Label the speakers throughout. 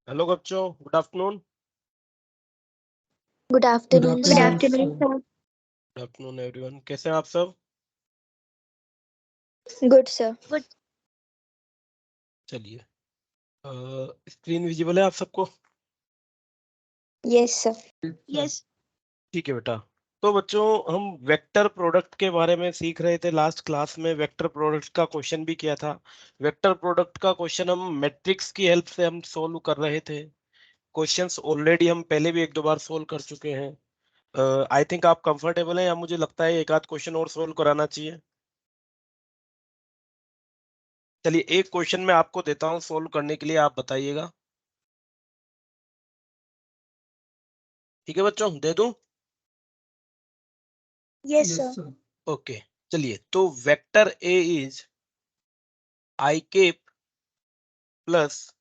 Speaker 1: Hello बच्चों, good afternoon.
Speaker 2: Good afternoon
Speaker 3: Good
Speaker 2: sir.
Speaker 3: afternoon, sir.
Speaker 1: Good afternoon everyone, कैसे हैं आप सब?
Speaker 2: Good sir.
Speaker 1: चलिए, स्क्रीन विजिबल है आप सबको?
Speaker 2: Yes sir.
Speaker 3: Yes.
Speaker 1: ठीक है बेटा। तो बच्चों, हम वेक्टर प्रोडक्ट के बारे में सीख रहे थे। लास्ट क्लास में वेक्टर प्रोडक्ट का क्वेश्चन भी किया था। वेक्टर प्रोडक्ट का क्वेश्चन हम मैट्रिक्स की हेल्प से हम सोल्व कर रहे थे। क्वेश्चंस ऑलरेडी हम पहले भी एक दो बार सोल्व कर चुके हैं। आई थिंक आप कंफर्टेबल हैं, या मुझे लगता है एक आध क्वेश्चन और सोल्व कराना चाहिए? चलिए, एक क्वेश्चन मैं आपको देता हूँ सोल्व करने के लिए, आप बताइएगा। ठीक है बच्चों, दे दूं?
Speaker 2: Yes sir.
Speaker 1: ओके, चलिए। तो vector A is I cap plus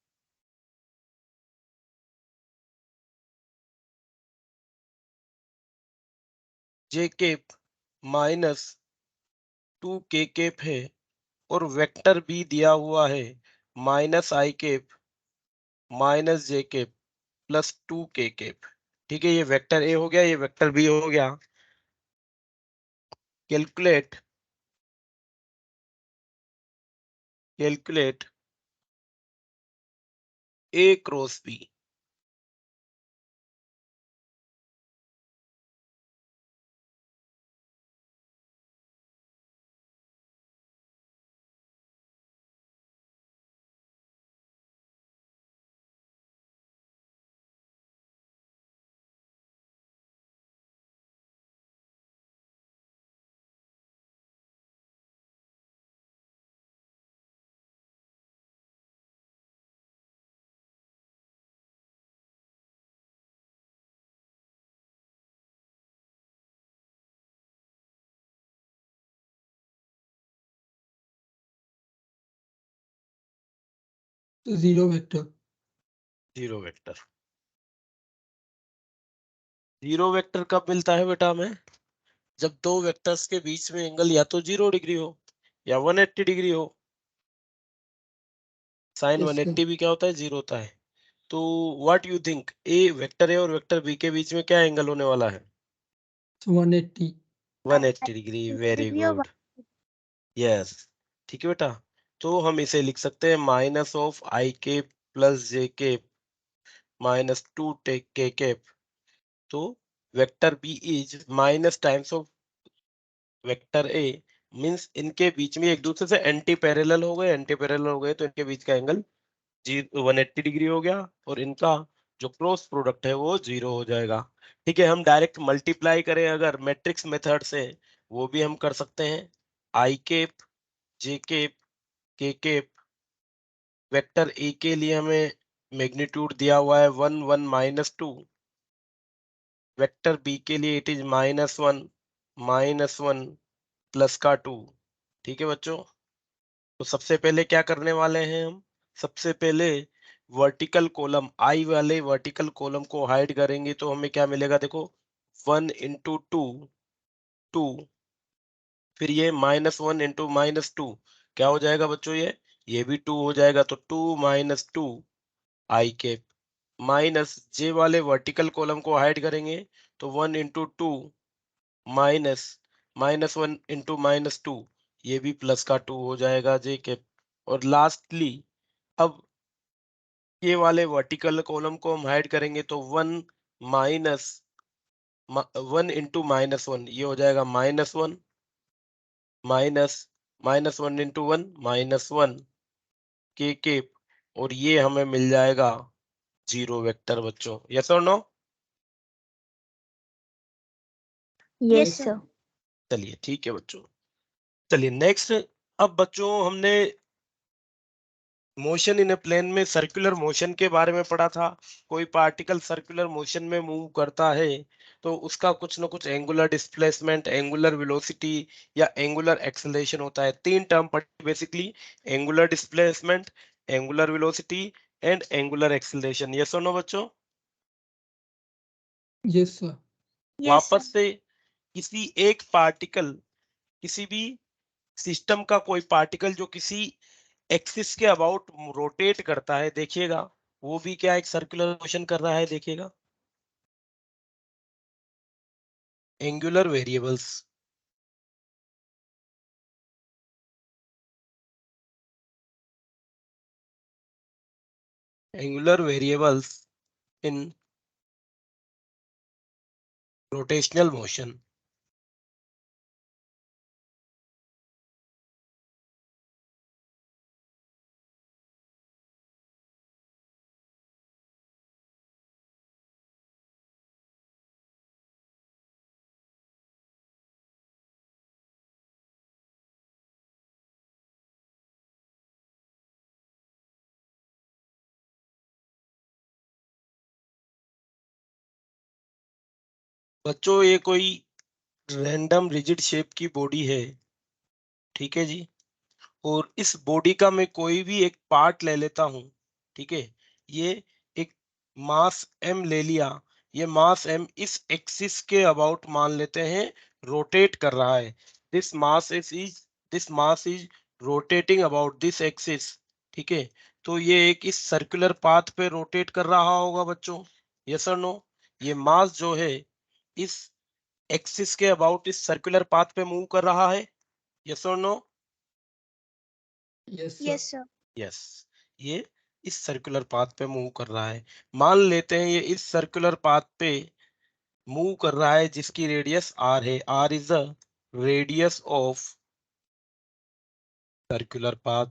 Speaker 1: J cap minus 2 के केप है, और वेक्टर बी दिया हुआ है minus i cap minus j cap plus 2 के केप। ठीक है, ये वेक्टर ए हो गया, ये वेक्टर बी हो गया। Calculate calculate A cross B.
Speaker 3: Zero vector.
Speaker 1: Zero vector. Zero vector कब मिलता है बेटा हमें? जब दो वेक्टर्स के बीच में एंगल या तो 0 डिग्री हो या 180 डिग्री हो। Sign
Speaker 3: Yes, sir.
Speaker 1: 180 भी क्या होता है? 0 होता है। तो what you think, A vector A और वेक्टर बी के बीच में क्या एंगल होने वाला है?
Speaker 3: So 180.
Speaker 1: 180 degree. Very good, yes. ठीक है बेटा। तो हम इसे लिख सकते हैं माइनस ऑफ आई के प्लस जे के माइनस 2 के केप। तो vector B is minus times of vector A, means इनके बीच में एक दूसरे से एंटी पैरेलल हो गए। एंटी पैरेलल हो गए तो इनके बीच का एंगल 180 डिग्री हो गया, और इनका जो क्रॉस प्रोडक्ट है वो 0 हो जाएगा। ठीक है, हम डायरेक्ट मल्टीप्लाई करें अगर मैट्रिक्स मेथड से, वो भी हम कर सकते हैं। आई केप जे केप के केप। वेक्टर ए के लिए हमें मैग्नीट्यूड दिया हुआ है 1 1 माइनस 2। वेक्टर बी के लिए इट इज -1 प्लस का 2। ठीक है बच्चों। तो सबसे पहले क्या करने वाले हैं हम? सबसे पहले वर्टिकल कॉलम, आई वाले वर्टिकल कॉलम को हाइड करेंगे तो हमें क्या मिलेगा? देखो, 1 × 2 2, फिर ये -1 × -2 क्या हो जाएगा बच्चों? ये भी 2 हो जाएगा। तो 2 - 2 आई कैप, माइनस जे वाले वर्टिकल कॉलम को हाइड करेंगे तो 1 × 2 माइनस -1 × -2, ये भी प्लस का 2 हो जाएगा जे कैप। और लास्टली, अब ये वाले वर्टिकल कॉलम को हम हाइड करेंगे तो 1 माइनस 1 × -1, ये हो जाएगा -1 माइनस -1 × 1 -1 के केप, और ये हमें मिल जाएगा 0 वेक्टर बच्चों। यस और नो?
Speaker 2: Yes sir.
Speaker 1: चलिए ठीक है बच्चों। चलिए नेक्स्ट। अब बच्चों, हमने मोशन इन ए प्लेन में सर्कुलर मोशन के बारे में पढ़ा था। कोई पार्टिकल सर्कुलर मोशन में मूव करता है तो उसका कुछ ना कुछ एंगुलर डिस्प्लेसमेंट, एंगुलर वेलोसिटी या एंगुलर एक्सेलरेशन होता है। 3 टर्म पढ़े basically: angular displacement, angular velocity and angular acceleration. Yes और नो बच्चों?
Speaker 3: Yes, sir.
Speaker 1: वापस से, किसी एक पार्टिकल, किसी भी सिस्टम का कोई पार्टिकल जो किसी एक्सिस के अबाउट रोटेट करता है, देखिएगा वो भी क्या एक सर्कुलर मोशन कर रहा है, देखिएगा। Angular variables, angular variables in rotational motion. बच्चों ये कोई रैंडम रिजिड शेप की बॉडी है, ठीक है जी। और इस बॉडी का मैं कोई भी एक पार्ट ले लेता हूं, ठीक है। ये एक मास m ले लिया, ये मास m इस एक्सिस के अबाउट मान लेते हैं रोटेट कर रहा है। This mass is rotating about this axis, ठीक है। तो ये एक इस सर्कुलर पाथ पे रोटेट कर रहा होगा बच्चों, यस और नो। ये मास जो है इस एक्सिस के अबाउट इस सर्कुलर पाथ पे मूव कर रहा है, यस और no.
Speaker 3: Yes, sir.
Speaker 2: Yes, sir.
Speaker 1: Yes, ये इस सर्कुलर पाथ पे मूव कर रहा है। मान लेते हैं ये इस सर्कुलर पाथ पे मूव कर रहा है जिसकी रेडियस r है। r is the radius of circular path.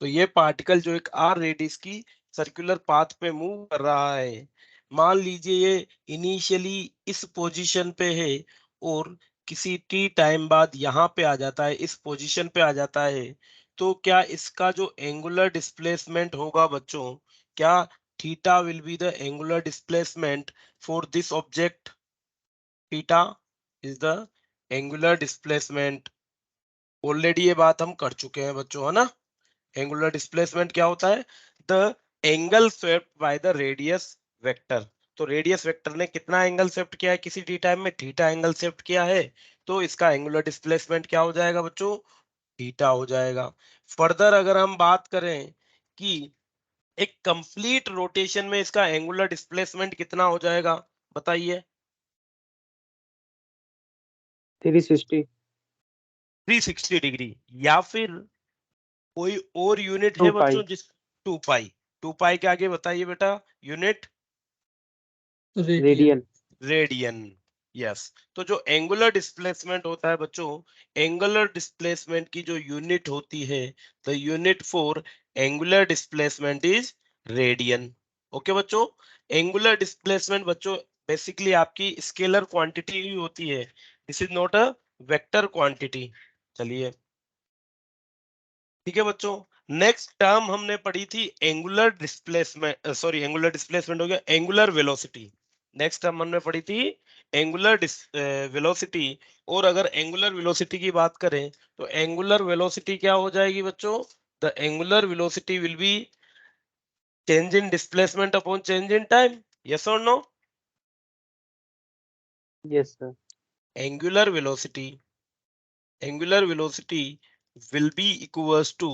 Speaker 1: तो ये पार्टिकल जो एक r रेडियस की सर्कुलर पाथ पे मूव कर रहा है, मान लीजिए ये इनिशियली इस पोजीशन पे है और किसी t टाइम बाद यहाँ पे आ जाता है, इस पोजीशन पे आ जाता है। तो क्या इसका जो एंगुलर डिस्प्लेसमेंट होगा बच्चों, क्या theta will be the angular displacement for this object? Theta is the angular displacement. Already ये बात हम कर चुके हैं बच्चों, है ना। एंगुलर डिस्प्लेसमेंट क्या होता है? The angle swept by the radius vector. तो रेडियस वेक्टर ने कितना एंगल स्वेप्ट किया है किसी टी टाइम में? थीटा एंगल स्वेप्ट किया है। तो इसका एंगुलर डिस्प्लेसमेंट क्या हो जाएगा बच्चों? थीटा हो जाएगा। फर्दर अगर हम बात करें कि एक कंप्लीट रोटेशन में इसका एंगुलर डिस्प्लेसमेंट कितना हो जाएगा, बताइए।
Speaker 4: 360
Speaker 1: 360 डिग्री, या फिर कोई और यूनिट
Speaker 4: 2
Speaker 1: है
Speaker 4: पाई
Speaker 1: बच्चों जिस 2 पाई। 2 पाई के आगे बताइए बेटा unit.
Speaker 3: Radian.
Speaker 4: Radian
Speaker 1: radian, yes. तो जो एंगुलर डिस्प्लेसमेंट होता है बच्चों, एंगुलर डिस्प्लेसमेंट की जो यूनिट होती है, the unit for angular displacement is radian. Okay बच्चों। एंगुलर डिस्प्लेसमेंट बच्चों बेसिकली आपकी स्केलर क्वांटिटी ही होती है, this is not a vector quantity. चलिए ठीक है बच्चों। नेक्स्ट टर्म हमने पढ़ी थी angular displacement, sorry angular displacement हो गया, एंगुलर वेलोसिटी। नेक्स्ट टर्म हमने पढ़ी थी एंगुलर वेलोसिटी। और अगर एंगुलर वेलोसिटी की बात करें तो एंगुलर वेलोसिटी क्या हो जाएगी बच्चों? The angular velocity will be change in displacement upon change in time, yes और no.
Speaker 4: Yes sir
Speaker 1: angular velocity will be equals to,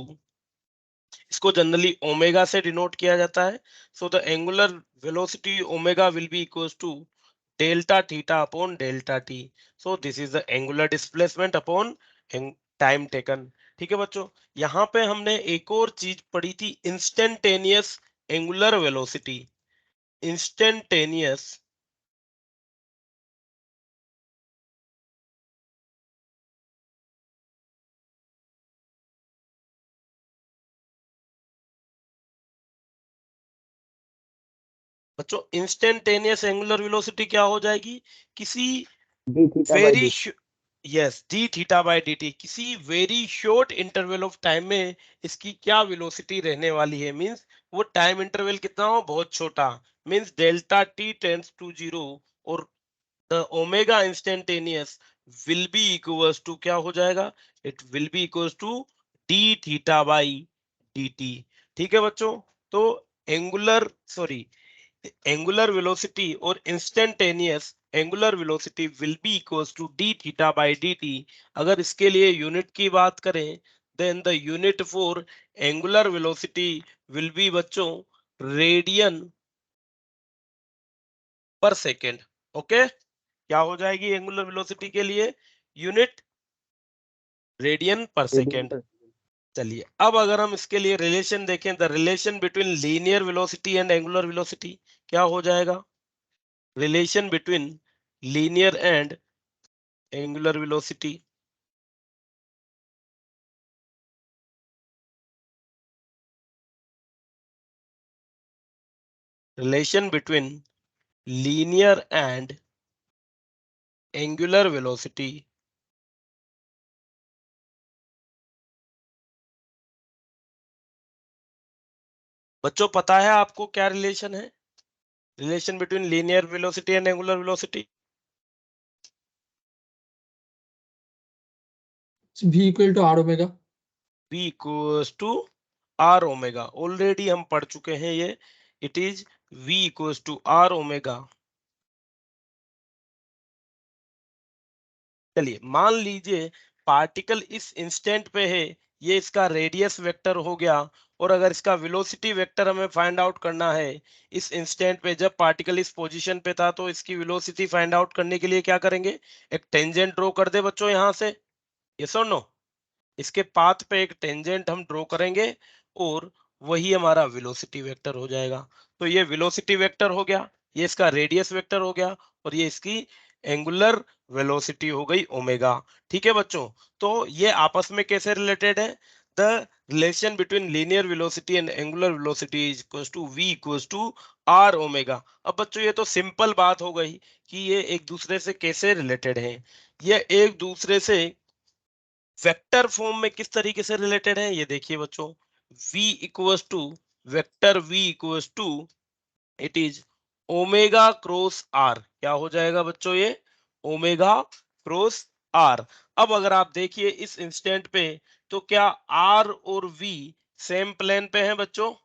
Speaker 1: इसको जनरली ओमेगा से डिनोट किया जाता है। So the angular velocity omega will be equals to delta theta upon delta t. So this is the angular displacement upon time taken. ठीक है बच्चों। यहाँ पे हमने एक और चीज पढ़ी थी, इंस्टेंटेनियस एंगुलर वेलोसिटी। इंस्टेंटेनियस, बच्चों इंस्टेंटेनियस एंगुलर वेलोसिटी क्या हो जाएगी? किसी
Speaker 4: d theta by
Speaker 1: very,
Speaker 4: d
Speaker 1: yes, d theta by D t, किसी very short interval of time में इसकी क्या वेलोसिटी रहने वाली है। मींस वो टाइम इंटरवल कितना हो, बहुत छोटा, means delta t tends to zero, और the omega instantaneous will be equals to क्या हो जाएगा? It will be equals to D theta by D t. ठीक है बच्चों। तो एंगुलर, सॉरी, एंगुलर वेलोसिटी और instantaneous angular velocity will be equals to D theta by D t. अगर इसके लिए यूनिट की बात करें, then the unit for angular velocity will be बच्चों रेडियन पर सेकेंड। ओके, क्या हो जाएगी एंगुलर वेलोसिटी के लिए यूनिट रेडियन पर सेकेंड। चलिए अब अगर हम इसके लिए रिलेशन देखें, the relation between linear velocity and angular velocity क्या हो जाएगा? Relation between linear and angular velocity, relation between linear and angular velocity बच्चों पता है आपको क्या रिलेशन है? Relation between linear velocity and angular velocity
Speaker 3: V equal to R omega.
Speaker 1: v equals to R omega, already हम पढ़ चुके हैं ये। It is v equals to R omega. चलिए मान लीजिए पार्टिकल इस इंस्टेंट पे है, ये इसका रेडियस वेक्टर हो गया, और अगर इसका वेलोसिटी वेक्टर हमें फाइंड आउट करना है इस इंस्टेंट पे, जब पार्टिकल इस पोजीशन पे था, तो इसकी वेलोसिटी फाइंड आउट करने के लिए क्या करेंगे? एक टेंजेंट ड्रॉ कर दे बच्चों यहां से, यस और नो? इसके पाथ पे एक टेंजेंट हम ड्रॉ करेंगे और वही हमारा वेलोसिटी वेक्टर हो जाएगा। तो ये वेलोसिटी वेक्टर हो गया, ये इसका रेडियस वेक्टर हो गया, और ये इसकी एंगुलर वेलोसिटी हो गई ओमेगा। ठीक है बच्चों, तो ये आपस में कैसे रिलेटेड है? The relation between linear velocity and angular velocity is equals to v equals to R omega. अब बच्चों ये तो सिंपल बात हो गई कि ये एक दूसरे से कैसे रिलेटेड हैं। ये एक दूसरे से वेक्टर फॉर्म में किस तरीके से रिलेटेड है, ये देखिए बच्चों। v equals to vector v equals to it is omega cross R. क्या हो जाएगा बच्चों? ये ओमेगा क्रॉस आर। अब अगर आप देखिए इस इंस्टेंट पे, तो क्या r और v सेम प्लेन पे हैं बच्चों?
Speaker 3: Yes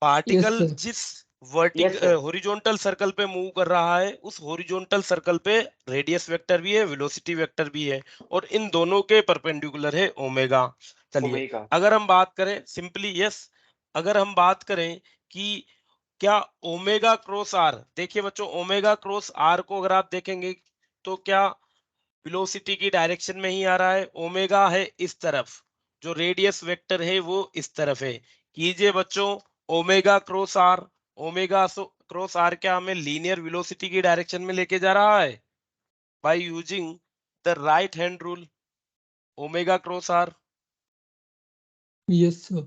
Speaker 1: particle
Speaker 3: sir.
Speaker 1: जिस
Speaker 4: Yes, sir.
Speaker 1: हॉरिजॉन्टल सर्कल पे मूव कर रहा है, उस हॉरिजॉन्टल सर्कल पे रेडियस वेक्टर भी है, वेलोसिटी वेक्टर भी है, और इन दोनों के परपेंडिकुलर है ओमेगा। चलिए
Speaker 4: Omega.
Speaker 1: अगर हम बात करें सिंपली, यस, अगर हम बात करें कि क्या ओमेगा क्रॉस आर, देखिए बच्चों ओमेगा क्रॉस आर को अगर आप देखेंगे तो क्या वेलोसिटी की डायरेक्शन में ही आ रहा है? ओमेगा है इस तरफ, जो रेडियस वेक्टर है वो इस तरफ है। कीजिए बच्चों omega cross R, omega cross R क्या हमें लीनियर वेलोसिटी की डायरेक्शन में लेके जा रहा है? By using the right hand rule, omega cross R,
Speaker 3: yes sir.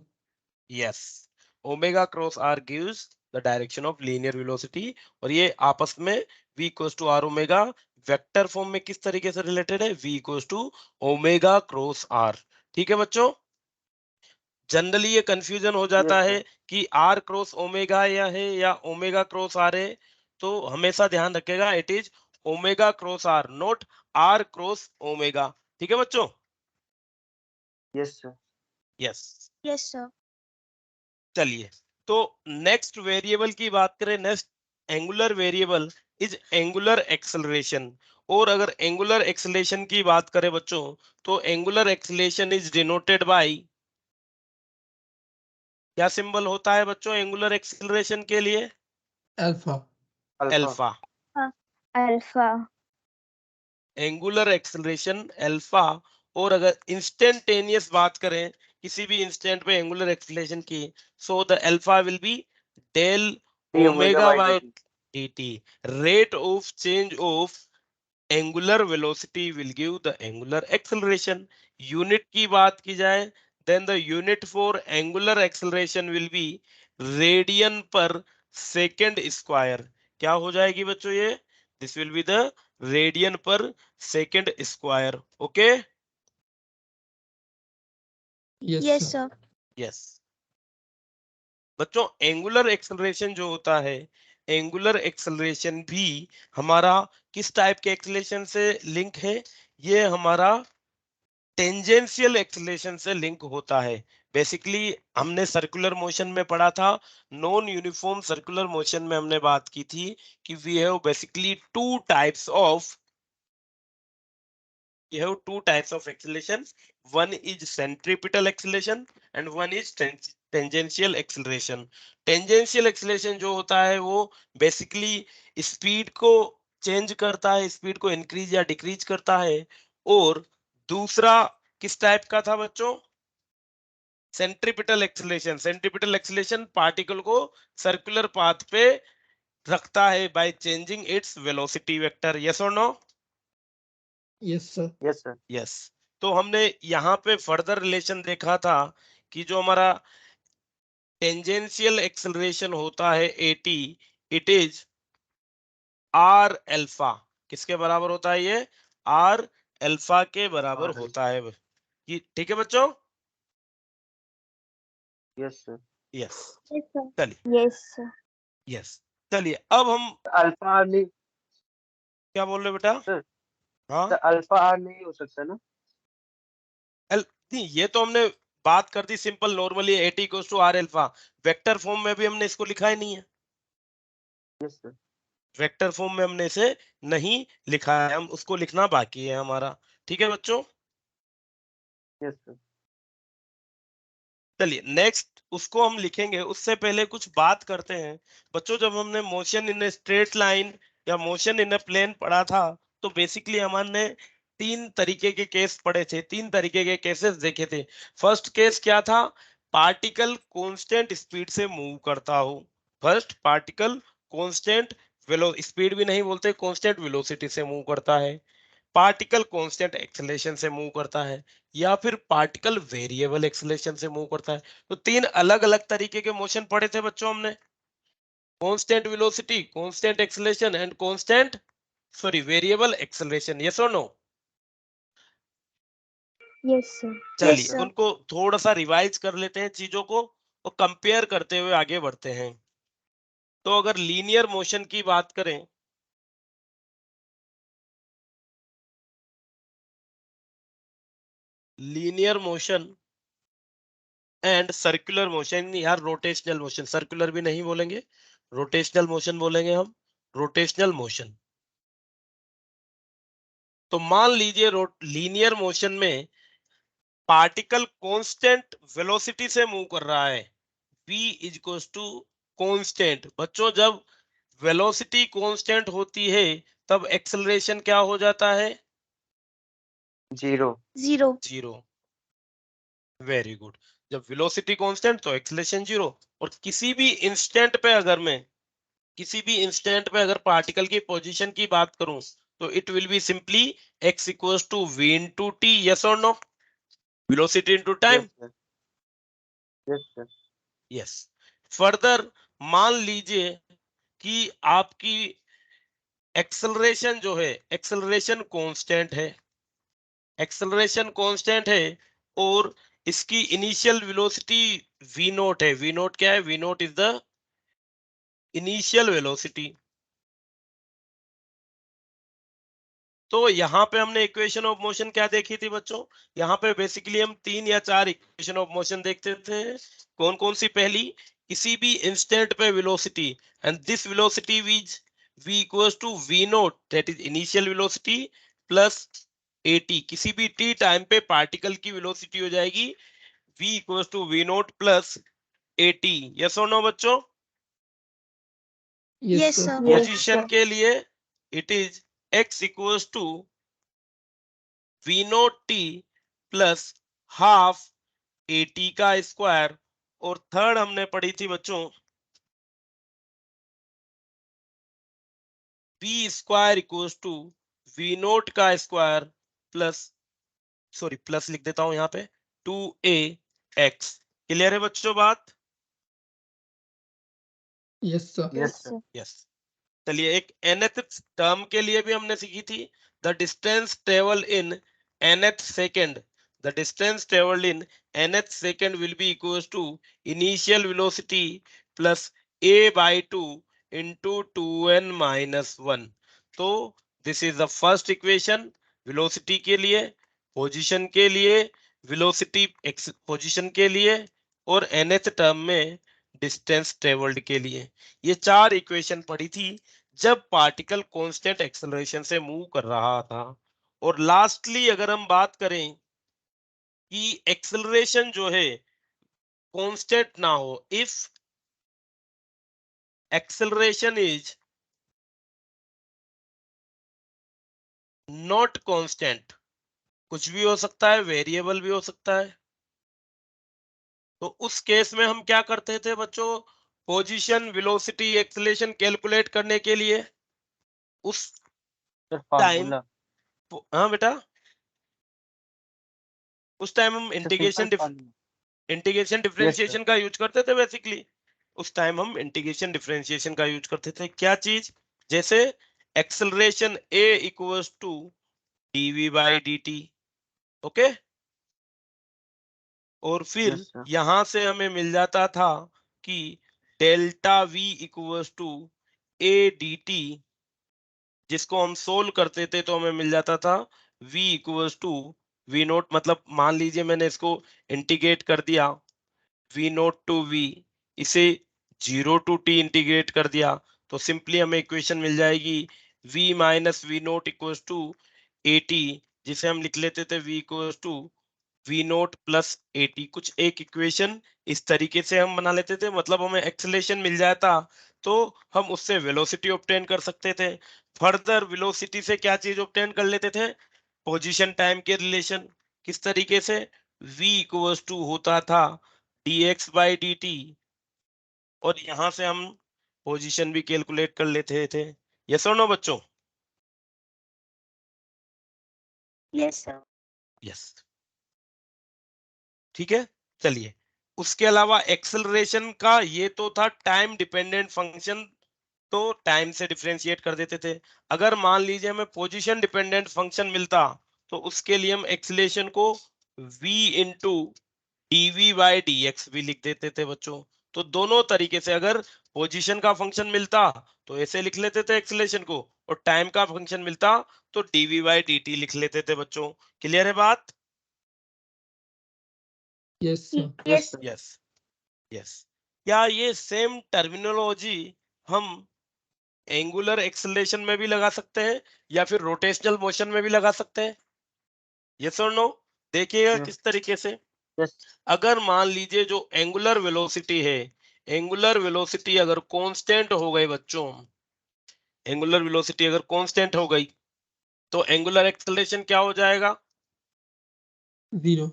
Speaker 1: Yes, omega cross R gives the direction of linear velocity, और ये आपस में v equals to R omega vector form में किस तरीके से रिलेटेड है? v equals to omega cross R. ठीक है बच्चों, जनरली ये कंफ्यूजन हो जाता
Speaker 4: Yes,
Speaker 1: है
Speaker 4: sir.
Speaker 1: कि आर क्रॉस ओमेगा या ओमेगा क्रॉस आर है, तो हमेशा ध्यान रखेगा it is omega cross R, not R cross omega. ठीक है बच्चों?
Speaker 4: Yes, sir.
Speaker 1: Yes.
Speaker 2: Yes, sir.
Speaker 1: चलिए तो नेक्स्ट वेरिएबल की बात करें, next angular variable is angular acceleration. और अगर एंगुलर एक्सेलरेशन की बात करें बच्चों, तो angular acceleration is denoted by, क्या सिंबल होता है बच्चों एंगुलर एक्सेलरेशन के लिए?
Speaker 3: Alpha.
Speaker 4: Alpha.
Speaker 1: Alpha.
Speaker 2: Alpha.
Speaker 1: Angular acceleration alpha. और अगर इंस्टेंटेनियस बात करें किसी भी इंस्टेंट पे एंगुलर एक्सेलरेशन की, so the alpha will be del
Speaker 4: D omega
Speaker 1: omega
Speaker 4: by
Speaker 1: by
Speaker 4: dt.
Speaker 1: dt, rate of change of angular velocity will give the angular acceleration. Unit की बात की जाए, then the unit for angular acceleration will be radian per second square. क्या हो जाएगी बच्चों ये? This will be the radian per second square. Okay,
Speaker 3: yes
Speaker 2: Yes,
Speaker 3: sir.
Speaker 2: sir.
Speaker 1: Yes बच्चों, एंगुलर एक्सेलरेशन जो होता है, एंगुलर एक्सेलरेशन भी हमारा किस टाइप के एक्सेलरेशन से लिंक है? ये हमारा टेंजेंशियल एक्सेलरेशन से लिंक होता है। बेसिकली हमने सर्कुलर मोशन में पढ़ा था, नॉन यूनिफॉर्म सर्कुलर मोशन में हमने बात की थी कि we have basically two types of you have two types of acceleration. One is centripetal acceleration and one is tangential acceleration. Tangential acceleration जो होता है वो बेसिकली स्पीड को चेंज करता है, स्पीड को इंक्रीज या डिक्रीज करता है। और दूसरा किस टाइप का था बच्चों? Centripetal acceleration. Centripetal acceleration particle को सर्कुलर पाथ पे रखता है by changing its velocity vector. Yes और no?
Speaker 3: Yes sir.
Speaker 4: Yes sir.
Speaker 1: Yes. तो हमने यहाँ पे फर्दर रिलेशन देखा था कि जो हमारा टेंजेंशियल एक्सेलरेशन होता है AT, it is R alpha. किसके बराबर होता है ये? R अल्फा के बराबर
Speaker 4: R
Speaker 1: होता है। ये ठीक है बच्चों?
Speaker 4: Yes sir.
Speaker 1: Yes.
Speaker 2: Yes, sir.
Speaker 1: चलिए
Speaker 2: Yes, sir.
Speaker 1: यस चलिए अब हम
Speaker 4: अल्फा आर नहीं
Speaker 1: क्या बोल रहे बेटा?
Speaker 4: सर,
Speaker 1: हाँ
Speaker 4: सर अल्फा आर नहीं हो सकता ना?
Speaker 1: नहीं, ये तो हमने बात कर दी simple normally AT equals to R alpha. Vector form में भी हमने इसको लिखा ही नहीं है।
Speaker 4: Yes sir.
Speaker 1: वेक्टर फॉर्म में हमने इसे नहीं लिखा है, हम उसको लिखना बाकी है हमारा। ठीक है बच्चों?
Speaker 4: Yes sir.
Speaker 1: चलिए नेक्स्ट उसको हम लिखेंगे, उससे पहले कुछ बात करते हैं बच्चों। जब हमने motion in a straight line या मोशन इन ए प्लेन पढ़ा था तो बेसिकली हमने तीन तरीके के केस पढ़े थे, तीन तरीके के केसेस देखे थे। फर्स्ट केस क्या था? पार्टिकल कांस्टेंट स्पीड से मूव करता हो। फर्स्ट पार्टिकल कांस्टेंट वेलो स्पीड भी नहीं बोलते, कांस्टेंट वेलोसिटी से मूव करता है। पार्टिकल कांस्टेंट एक्सेलरेशन से मूव करता है या फिर पार्टिकल वेरिएबल एक्सेलरेशन से मूव करता है। तो तीन अलग अलग तरीके के मोशन पढ़े थे बच्चों हमने। Constant velocity, constant acceleration and constant variable acceleration. Yes और नो?
Speaker 2: Yes, sir.
Speaker 1: चलिए
Speaker 2: Yes, sir.
Speaker 1: उनको थोड़ा सा रिवाइज कर लेते हैं चीजों को और कंपेयर करते हुए आगे बढ़ते हैं। तो अगर लीनियर मोशन की बात करें, linear motion and circular motion, यार रोटेशनल मोशन, सर्कुलर भी नहीं बोलेंगे, रोटेशनल मोशन बोलेंगे हम। Rotational motion. तो मान लीजिए लीनियर मोशन में पार्टिकल कांस्टेंट वेलोसिटी से मूव कर रहा है। v is equals to constant. बच्चों जब वेलोसिटी कांस्टेंट होती है तब एक्सेलरेशन क्या हो जाता है?
Speaker 4: Zero.
Speaker 2: Zero.
Speaker 1: Zero. Very good. जब वेलोसिटी कांस्टेंट तो एक्सेलरेशन जीरो। और किसी भी इंस्टेंट पे अगर मैं किसी भी इंस्टेंट पे अगर पार्टिकल की पोजीशन की बात करूं तो it will be simply x equals to v into t। Yes और no? Velocity into time.
Speaker 4: Yes sir. Yes sir.
Speaker 1: Yes. Further मान लीजिए कि आपकी एक्सेलरेशन जो है, एक्सेलरेशन कांस्टेंट है, एक्सेलरेशन कांस्टेंट है और इसकी इनिशियल वेलोसिटी v नोट है। v नोट क्या है? v naught is the initial velocity. तो यहाँ पे हमने इक्वेशन ऑफ मोशन क्या देखी थी बच्चों? यहाँ पे बेसिकली हम 3 या 4 इक्वेशन ऑफ मोशन देखते थे। कौन कौन सी? पहली, किसी भी इंस्टेंट पे velocity and this velocity is v equals to v naught that is initial velocity plus at। किसी भी t टाइम पे पार्टिकल की वेलोसिटी हो जाएगी v equals to v naught plus at। Yes और नो बच्चों?
Speaker 3: Yes
Speaker 2: Yes,
Speaker 3: sir.
Speaker 2: sir.
Speaker 1: Position के लिए it is x equals to v naught t plus half at का स्क्वायर। और थर्ड हमने पढ़ी थी बच्चों v square equals to v note का स्क्वायर प्लस प्लस लिख देता हूं यहाँ पे 2ax। क्लियर है बच्चों बात?
Speaker 3: Yes sir.
Speaker 4: Yes
Speaker 2: Yes,
Speaker 4: sir.
Speaker 2: sir.
Speaker 1: Yes. चलिए एक nth टर्म के लिए भी हमने सीखी थी, the distance travel in nth second. The distance travelled in nth second will be equals to initial velocity plus a by 2 into 2n minus 1। तो this is the first equation velocity के लिए, position के लिए, velocity position के लिए और nth term में distance travelled के लिए। ये चार इक्वेशन पढ़ी थी जब पार्टिकल कांस्टेंट एक्सेलरेशन से मूव कर रहा था। और लास्टली अगर हम बात करें कि एक्सेलरेशन जो है कांस्टेंट ना हो, if acceleration is not constant, कुछ भी हो सकता है, वेरिएबल भी हो सकता है, तो उस केस में हम क्या करते थे बच्चों, पोजीशन, वेलोसिटी, एक्सेलरेशन कैलकुलेट करने के लिए उस
Speaker 4: सर
Speaker 1: टाइम,
Speaker 4: फार्मूला,
Speaker 1: हाँ बेटा, उस टाइम हम
Speaker 4: sir simple formula.
Speaker 1: Integration
Speaker 4: yes sir,
Speaker 1: differentiation का यूज करते थे बेसिकली। उस टाइम हम इंटीग्रेशन डिफरेंशिएशन का यूज करते थे। क्या चीज? जैसे acceleration a equals to dv by dt, okay. और फिर
Speaker 4: यस सर,
Speaker 1: यहां से हमें मिल जाता था कि delta v equals to a dt, जिसको हम सोल्व करते थे तो हमें मिल जाता था v equals to v naught, मतलब मान लीजिए मैंने इसको इंटीग्रेट कर दिया v नोट टू v, इसे 0 टू t इंटीग्रेट कर दिया, तो सिंपली हमें इक्वेशन मिल जाएगी v minus V naught equals to at, जिसे हम लिख लेते थे v equals to v naught plus at। कुछ एक इक्वेशन इस तरीके से हम बना लेते थे, मतलब हमें एक्सेलरेशन मिल जाता तो हम उससे वेलोसिटी ऑब्टेन कर सकते थे। फर्दर वेलोसिटी से क्या चीज ऑब्टेन कर लेते थे? पोजीशन टाइम के रिलेशन। किस तरीके से? v इक्वल्स टू होता था dx बाई dt, और यहां से हम पोजीशन भी कैलकुलेट कर लेते थे। यस और नो बच्चों?
Speaker 2: Yes, sir.
Speaker 1: यस, ठीक है। चलिए, उसके अलावा एक्सेलरेशन का ये तो था टाइम डिपेंडेंट फंक्शन, तो टाइम से डिफरेंशिएट कर देते थे। अगर मान लीजिए हमें पोजीशन डिपेंडेंट फंक्शन मिलता तो उसके लिए हम एक्सेलरेशन को v into dv by dx भी लिख देते थे बच्चों। तो दोनों तरीके से, अगर पोजीशन का फंक्शन मिलता तो ऐसे लिख लेते थे एक्सेलरेशन को, और टाइम का फंक्शन मिलता तो dv बाई dt लिख लेते थे बच्चों। क्लियर है बात?
Speaker 3: Yes, sir.
Speaker 4: Yes
Speaker 2: Yes.
Speaker 4: Sir,
Speaker 1: yes, yes. क्या ये सेम टर्मिनोलॉजी हम एंगुलर एक्सेलरेशन में भी लगा सकते हैं या फिर रोटेशनल मोशन में भी लगा सकते हैं? यस और नो? देखिएगा
Speaker 4: यस
Speaker 1: किस तरीके से।
Speaker 4: यस
Speaker 1: अगर मान लीजिए जो एंगुलर वेलोसिटी है, एंगुलर वेलोसिटी अगर कांस्टेंट हो गई बच्चों, एंगुलर वेलोसिटी अगर कांस्टेंट हो गई तो एंगुलर एक्सेलरेशन क्या हो जाएगा?
Speaker 3: 0.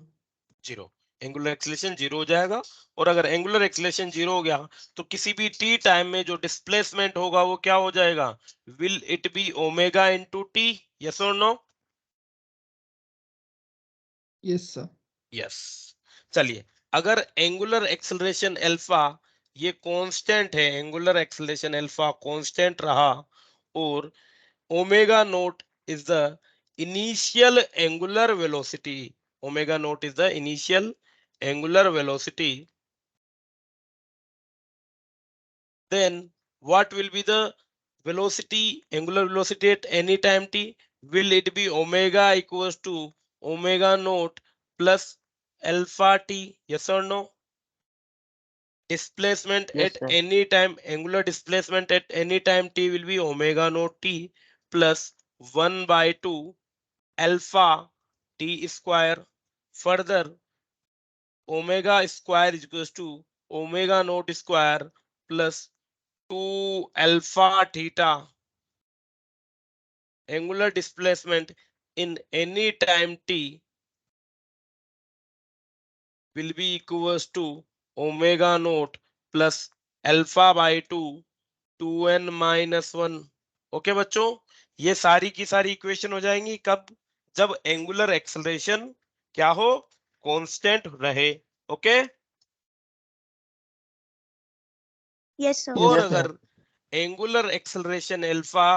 Speaker 1: जीरो। एंगुलर एक्सेलरेशन जीरो हो जाएगा। और अगर एंगुलर एक्सेलरेशन जीरो हो गया तो किसी भी टी टाइम में जो डिस्प्लेसमेंट होगा वो क्या हो जाएगा? Will it B omega into T? Yes और नो?
Speaker 3: Yes, sir.
Speaker 1: यस। चलिए, अगर एंगुलर एक्सेलरेशन अल्फा ये कांस्टेंट है, एंगुलर एक्सेलरेशन अल्फा कांस्टेंट रहा, और omega naught is the initial angular velocity, omega naught is the initial angular velocity, then what will be the velocity, angular velocity at any time t? Will it be omega equals to omega naught plus alpha t? Yes or no? Displacement
Speaker 4: yes
Speaker 1: at
Speaker 4: sir,
Speaker 1: any time, angular displacement at any time t will be omega naught t plus 1 by 2 alpha t square. Further, omega square is equals to omega naught square plus 2 alpha theta. Angular displacement in any time t will be equals to omega naught plus alpha by 2 2n minus 1। Okay बच्चों, ये सारी की सारी equation हो जाएंगी कब? जब angular acceleration क्या हो? कांस्टेंट रहे। ओके।
Speaker 2: Yes, sir.
Speaker 1: और
Speaker 3: Yes,
Speaker 4: यस
Speaker 3: sir.
Speaker 1: अगर angular acceleration alpha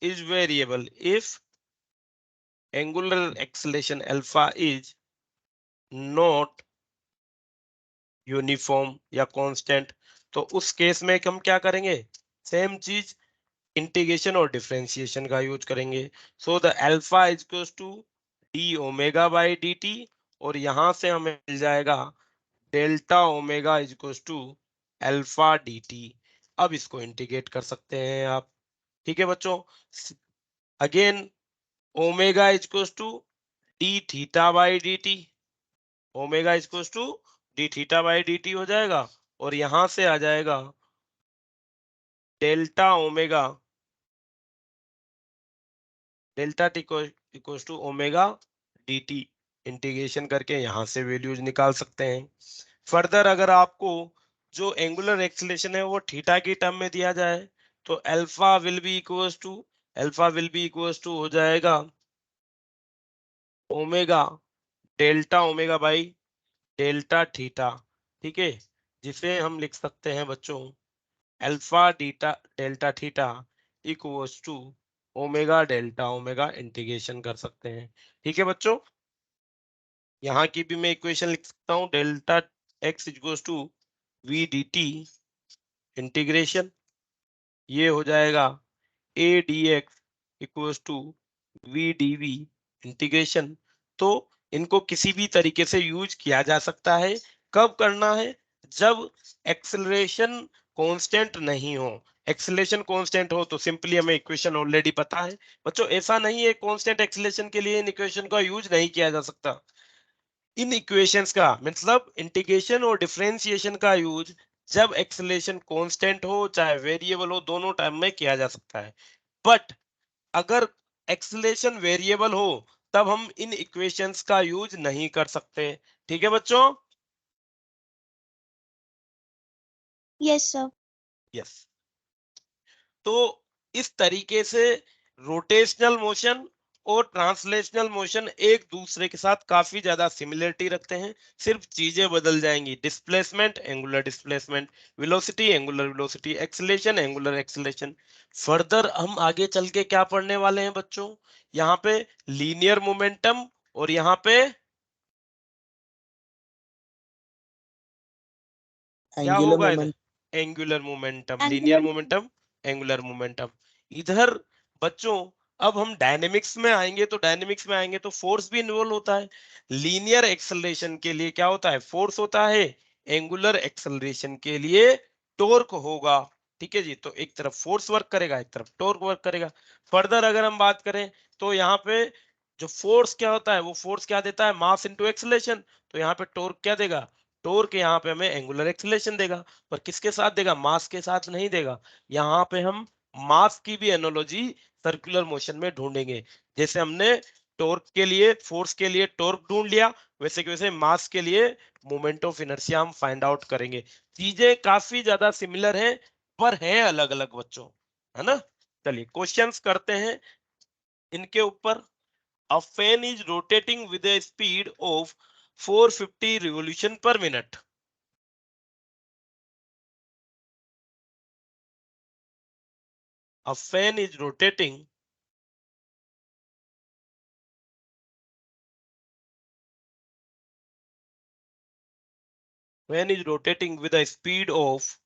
Speaker 1: is variable, if angular acceleration alpha is not uniform या कांस्टेंट, तो उस केस में हम क्या करेंगे? सेम चीज, इंटीग्रेशन और डिफरेंशिएशन का यूज करेंगे। So the alpha is equals to D omega by D T, और यहां से हमें मिल जाएगा delta omega is equals to alpha D T. अब इसको इंटीग्रेट कर सकते हैं आप। ठीक है बच्चों, again omega equals to D theta by D T, omega equals to D theta by D T हो जाएगा, और यहां से आ जाएगा delta omega, delta T equals to omega D T. Integration करके यहां से वैल्यूज निकाल सकते हैं। फर्दर अगर आपको जो एंगुलर एक्सीलरेशन है वो थीटा की टर्म में दिया जाए तो alpha will be equals to हो जाएगा omega delta omega by delta theta, ठीक है, जिसे हम लिख सकते हैं बच्चों alpha D theta delta theta equals to omega delta omega, integration कर सकते हैं। ठीक है बच्चों, यहाँ की भी मैं इक्वेशन लिख सकता हूँ delta X equals to V D T integration, ये हो जाएगा A D X equals to V D V integration. तो इनको किसी भी तरीके से यूज किया जा सकता है। कब करना है? जब एक्सेलरेशन कांस्टेंट नहीं हो। एक्सेलरेशन कांस्टेंट हो तो सिंपली हमें इक्वेशन ऑलरेडी पता है बच्चों, ऐसा नहीं है कांस्टेंट एक्सेलरेशन के लिए इन इक्वेशन का यूज नहीं किया जा सकता। इन इक्वेशंस का मतलब इंटीग्रेशन और डिफरेंशिएशन का यूज जब एक्सेलरेशन कांस्टेंट हो चाहे वेरिएबल हो, दोनों टाइम में किया जा सकता है। बट अगर एक्सेलरेशन वेरिएबल हो तब हम इन इक्वेशंस का यूज नहीं कर सकते। ठीक है बच्चों?
Speaker 2: Yes, sir.
Speaker 1: यस। तो इस तरीके से रोटेशनल मोशन और ट्रांसलेशनल मोशन एक दूसरे के साथ काफी ज्यादा सिमिलरिटी रखते हैं, सिर्फ चीजें बदल जाएंगी। Displacement angular displacement, velocity angular velocity, acceleration angular acceleration. Further हम आगे चल के क्या पढ़ने वाले हैं बच्चों? यहाँ पे लीनियर मोमेंटम और यहाँ पे क्या
Speaker 4: एंगुलर
Speaker 1: होगा इधर?
Speaker 4: Moment
Speaker 1: angular momentum, linear
Speaker 2: Angular.
Speaker 1: Momentum, angular momentum. इधर बच्चों अब हम डायनेमिक्स में आएंगे तो फोर्स भी इन्वॉल्व होता है। लीनियर एक्सेलरेशन के लिए क्या होता है? फोर्स होता है। एंगुलर एक्सेलरेशन के लिए टॉर्क होगा। ठीक है जी, तो एक तरफ फोर्स वर्क करेगा, एक तरफ टॉर्क वर्क करेगा। फर्दर अगर हम बात करें तो यहाँ पे जो फोर्स क्या होता है, वो फोर्स क्या देता है? Mass into acceleration. तो यहाँ पे टॉर्क क्या देगा? टॉर्क यहाँ पे हमें एंगुलर एक्सेलरेशन देगा, पर किसके साथ देगा? मास के साथ नहीं देगा। यहाँ पे हम मास की भी एनालॉजी सर्कुलर मोशन में ढूंढेंगे। जैसे हमने टॉर्क के लिए, फोर्स के लिए टॉर्क ढूंढ लिया, वैसे कि वैसे मास के लिए मोमेंट ऑफ इनर्शिया हम फाइंड आउट करेंगे। चीजें काफी ज्यादा सिमिलर हैं पर हैं अलग अलग बच्चों, है ना? चलिए क्वेश्चंस करते हैं इनके ऊपर। A fan is rotating with a speed of 450 revolution per minute. A fan is rotating with a speed of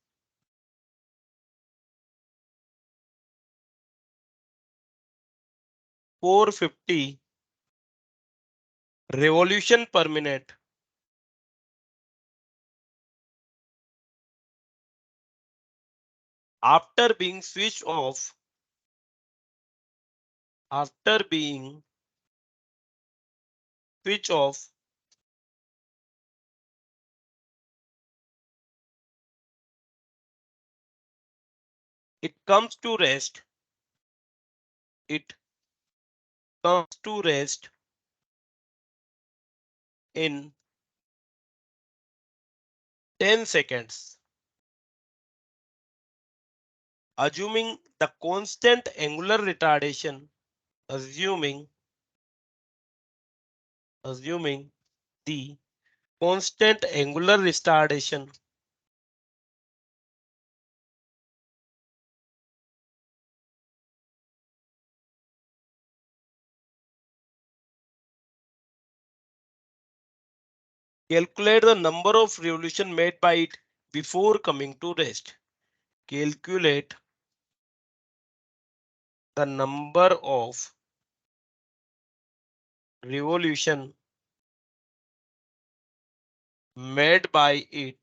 Speaker 1: 450 revolution per minute. After being switched off, after being switched off, it comes to rest. It comes to rest in 10 seconds. Assuming the constant angular retardation, assuming the constant angular retardation calculate the number of revolution made by it before coming to rest. Calculate the number of revolution made by it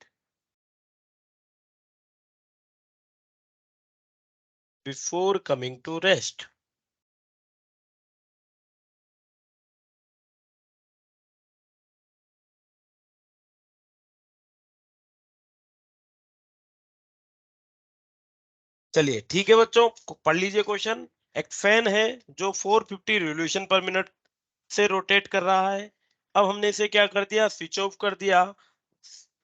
Speaker 1: before coming to rest. चलिए ठीक है बच्चों, पढ़ लीजिए question. एक fan है जो 450 revolution per minute से रोटेट कर रहा है। अब हमने इसे क्या कर दिया, स्विच ऑफ कर दिया।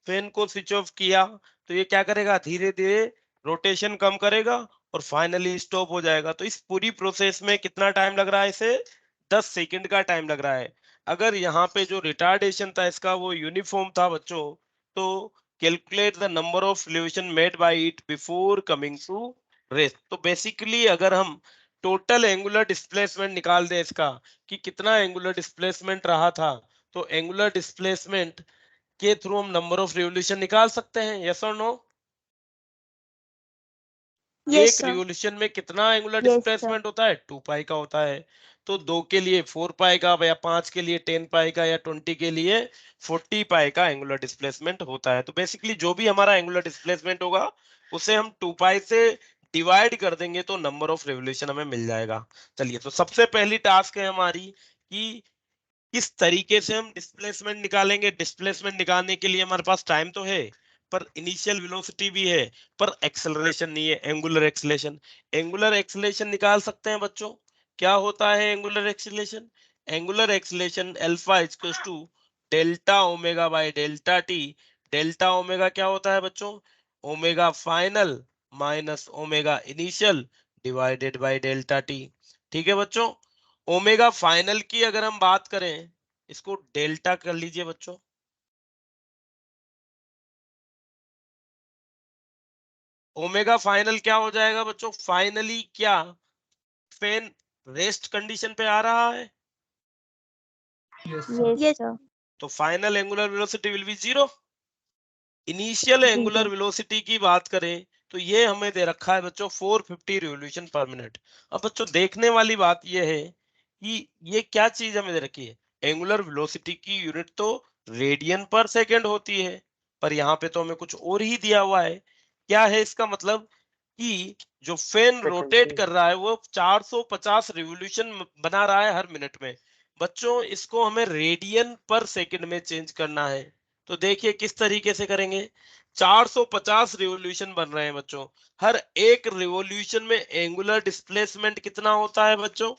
Speaker 1: फैन को स्विच ऑफ किया तो ये क्या करेगा, धीरे धीरे रोटेशन कम करेगा और फाइनली स्टॉप हो जाएगा। तो इस पूरी प्रोसेस में कितना टाइम लग रहा है, इसे 10 सेकंड का टाइम लग रहा है। अगर यहाँ पे जो रिटार्डेशन था इसका वो यूनिफॉर्म था बच्चों, तो calculate the number of revolution made by it before coming to rest. तो बेसिकली अगर हम टोटल एंगुलर डिस्प्लेसमेंट निकाल दें इसका, कि कितना एंगुलर डिस्प्लेसमेंट रहा था, तो एंगुलर डिस्प्लेसमेंट के थ्रू हम नंबर ऑफ रिवोल्यूशन निकाल सकते हैं। यस और नो?
Speaker 2: Yes,
Speaker 1: एक
Speaker 2: sir.
Speaker 1: रिवोल्यूशन में कितना एंगुलर
Speaker 2: Yes, sir.
Speaker 1: डिस्प्लेसमेंट होता है, 2 पाई का होता है। तो 2 के लिए 4 पाई का, या 5 के लिए 10 पाई का, या 20 के लिए 40 पाई का एंगुलर डिस्प्लेसमेंट होता है। तो बेसिकली जो भी हमारा एंगुलर डिस्प्लेसमेंट होगा उसे हम 2 पाई से डिवाइड कर देंगे तो नंबर ऑफ रिवोल्यूशन हमें मिल जाएगा। चलिए, तो सबसे पहली टास्क है हमारी कि किस तरीके से हम डिस्प्लेसमेंट निकालेंगे। डिस्प्लेसमेंट निकालने के लिए हमारे पास टाइम तो है, पर इनिशियल वेलोसिटी भी है, पर एक्सेलरेशन नहीं है, एंगुलर एक्सेलरेशन। एंगुलर एक्सेलरेशन निकाल सकते हैं बच्चों। क्या होता है angular acceleration? Angular acceleration alpha equals to delta omega by delta T. Delta omega क्या होता है बच्चों? Omega final minus omega initial divided by delta T. ठीक है बच्चों, ओमेगा फाइनल की अगर हम बात करें, इसको डेल्टा कर लीजिए बच्चों। ओमेगा फाइनल क्या हो जाएगा बच्चों? फाइनली क्या फैन रेस्ट कंडीशन पे आ रहा है,
Speaker 3: Yes, sir.
Speaker 2: Yes, yes, sir.
Speaker 1: तो final angular velocity will be zero. Initial angular
Speaker 2: Zero.
Speaker 1: Velocity की बात करें तो ये हमें दे रखा है बच्चों 450 रिवोल्यूशन पर मिनट। अब बच्चों देखने वाली बात ये है कि ये क्या चीज हमें दे रखी है। एंगुलर वेलोसिटी की यूनिट तो रेडियन पर सेकंड होती है, पर यहाँ पे तो हमें कुछ और ही दिया हुआ है। क्या है इसका मतलब? कि जो फैन रोटेट कर रहा है वो 450 रिवोल्यूशन बना रहा है हर मिनट में। बच्चों इसको हमें रेडियन पर सेकंड में चेंज करना है। तो देखिए किस तरीके से करेंगे। 450 रिवोल्यूशन बन रहे हैं बच्चों। हर एक रिवोल्यूशन में एंगुलर डिस्प्लेसमेंट कितना होता है बच्चों?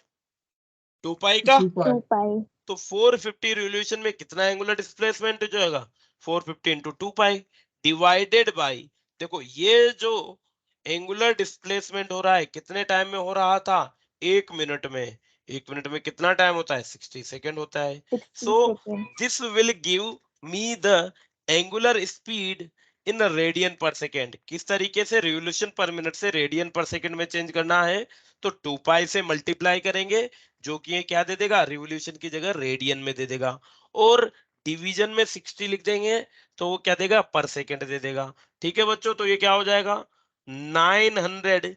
Speaker 1: 2 पाई का।
Speaker 3: 2 pi.
Speaker 2: 2 pi.
Speaker 1: तो 450 रिवोल्यूशन में कितना एंगुलर डिस्प्लेसमेंट जो होगा? 450 इंटू 2 पाई डिवाइडेड बाई, देखो ये जो एंगुलर डिस्प्लेसमेंट हो रहा है कितने टाइम में हो रहा था? 1 मिनट में। 1 मिनट में कितना टाइम होता है? 60 सेकेंड होता है।
Speaker 2: 60
Speaker 1: सो
Speaker 2: seconds.
Speaker 1: This will give me the angular speed in radian per second. किस तरीके से रिवोल्यूशन पर मिनट से रेडियन पर सेकेंड में चेंज करना है? तो 2 पाई से मल्टीप्लाई करेंगे, जो कि ये क्या दे देगा, रिवोल्यूशन की जगह रेडियन में दे देगा। और डिवीजन में 60 लिख देंगे तो वो क्या देगा, पर सेकेंड दे देगा। ठीक है बच्चों, तो ये क्या हो जाएगा, 900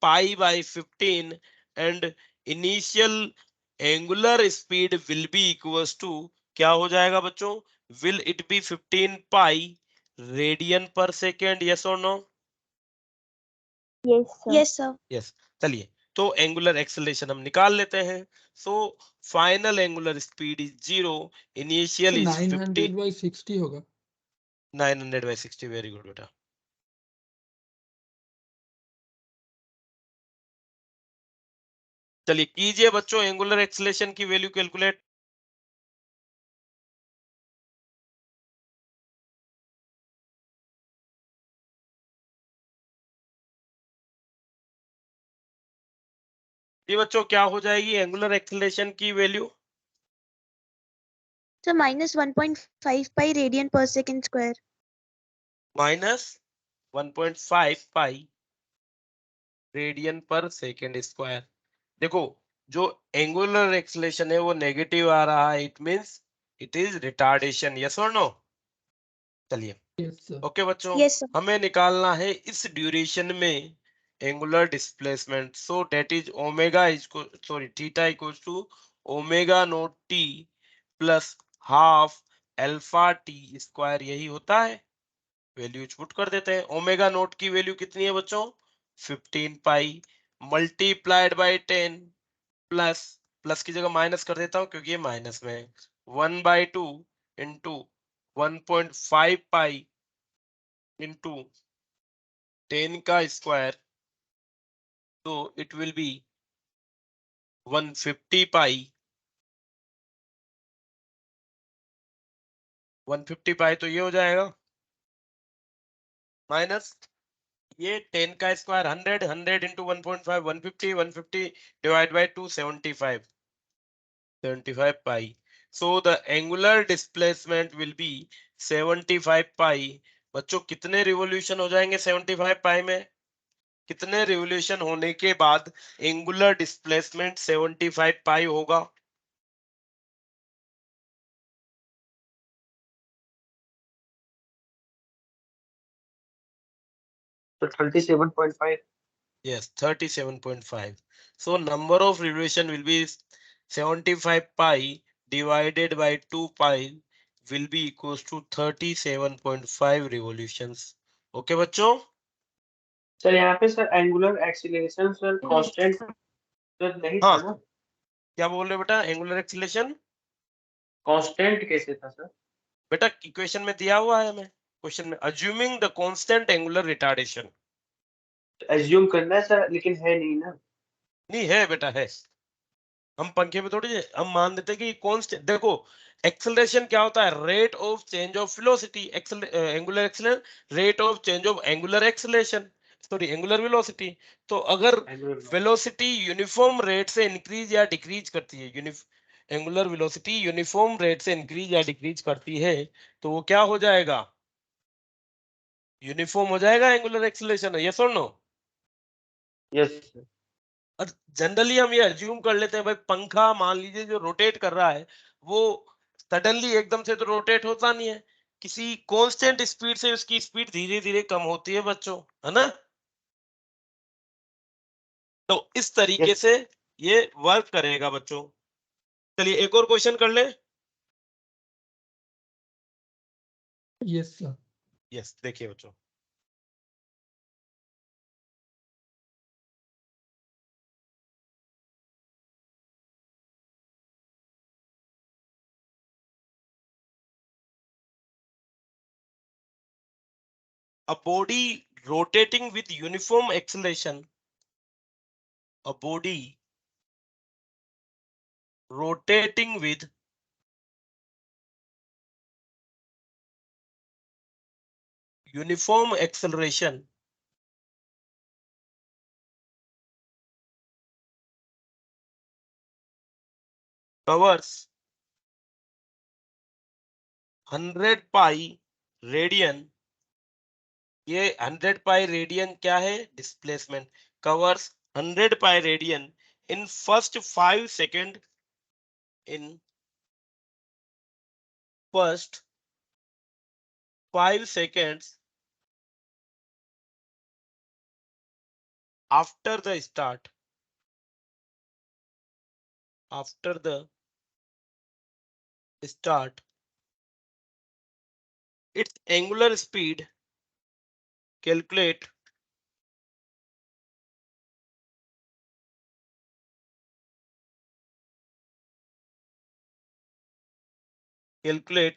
Speaker 1: pi by 15 and initial angular speed will be equals to, क्या हो जाएगा बच्चों, will it be 15 pi radian per second. Yes और no?
Speaker 2: Yes, sir. Yes, sir.
Speaker 1: Yes. चलिए, तो एंगुलर एक्सेलरेशन हम निकाल लेते हैं। So final angular speed is 0, initial
Speaker 3: तो
Speaker 1: इज 50।
Speaker 3: 900 by 60 होगा।
Speaker 1: 900 बाई 60, वेरी गुड बेटा। चलिए कीजिए बच्चों एंगुलर एक्सेलरेशन की वैल्यू कैलकुलेट। ये बच्चों क्या हो जाएगी एंगुलर एक्सेलरेशन की value?
Speaker 2: So minus 1.5 pi radian per second square.
Speaker 1: Minus 1.5 पाई रेडियन पर सेकेंड स्क्वायर। देखो, जो एंगुलर एक्सेलरेशन है वो नेगेटिव आ रहा है, it means it is retardation. Yes और नो? चलिए,
Speaker 3: Yes, sir.
Speaker 1: ओके बच्चों,
Speaker 2: Yes, sir.
Speaker 1: हमें निकालना है इस ड्यूरेशन में angular displacement. So that is omega is sorry theta equals to omega naught T plus half alpha T square, यही होता है। वैल्यू पुट कर देते हैं। ओमेगा नोट की वैल्यू कितनी है बच्चों? 15 pi multiplied by 10 plus, plus की जगह माइनस कर देता हूं क्योंकि ये माइनस में है, 1/2 इंटू 1.5 पाई इंटू 10 का स्क्वायर तो इट विल बी 150 पाई, 150 पाई तो ये हो जाएगा माइनस ये 10 का square 100, 100 into 1.5 150, 150 divide by 2 75, 75 pi. So the angular displacement will be 75 pi. बच्चों कितने रिवोल्यूशन हो जाएंगे 75 pi में? कितने रिवोल्यूशन होने के बाद एंगुलर डिस्प्लेसमेंट 75 पाई होगा?
Speaker 4: तो 37.5.
Speaker 1: Yes, 37.5. So number of revolution will be 75 pi divided by 2 pi will be equals to 37.5 revolutions. Okay बच्चों?
Speaker 5: सर यहाँ पे sir angular acceleration sir constant sir नहीं था ना?
Speaker 1: क्या बोल रहे हो बेटा? एंगुलर एक्सीलरेशन
Speaker 5: कांस्टेंट कैसे था सर?
Speaker 1: बेटा इक्वेशन में दिया हुआ है हमें, क्वेश्चन में assuming the constant angular retardation.
Speaker 5: Assume करना है सर, लेकिन है नहीं ना।
Speaker 1: नहीं है बेटा, है। हम पंखे में थोड़ी हम मान देते कि कांस्टेंट, देखो एक्सेलरेशन क्या होता है? Rate of change of velocity. Angular acceleration rate of change of angular acceleration, sorry angular velocity. तो अगर वेलोसिटी यूनिफॉर्म रेट से इंक्रीज या डिक्रीज करती है, एंगुलर वेलोसिटी यूनिफॉर्म रेट से इंक्रीज या डिक्रीज करती है, तो वो क्या हो जाएगा? यूनिफॉर्म हो जाएगा एंगुलर एक्सेलरेशन। यस और नो?
Speaker 5: Yes sir.
Speaker 1: और जनरली हम ये अज्यूम कर लेते हैं भाई पंखा मान लीजिए जो रोटेट कर रहा है वो सडनली एकदम से तो रोटेट होता नहीं है, किसी कांस्टेंट स्पीड से उसकी स्पीड धीरे धीरे कम होती है बच्चों, है ना? तो इस तरीके से ये वर्क करेगा बच्चों। चलिए एक और क्वेश्चन कर ले।
Speaker 3: Yes sir.
Speaker 1: यस, देखिए बच्चों, a body rotating with uniform acceleration, a body rotating with uniform acceleration covers 100 pi radian। ये 100 पाई रेडियन क्या है? Displacement. Covers 100 pi radian in first 5 second, in first 5 seconds after the start, after the start its angular speed, calculate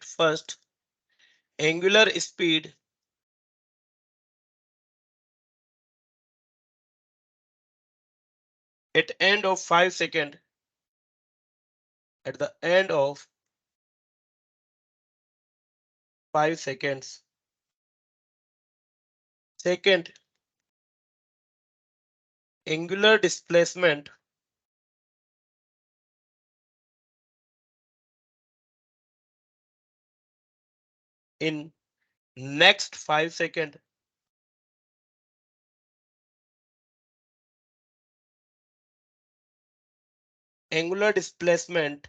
Speaker 1: first angular speed at end of 5 seconds, at the end of 5 seconds. Second, angular displacement in next 5 seconds. Angular displacement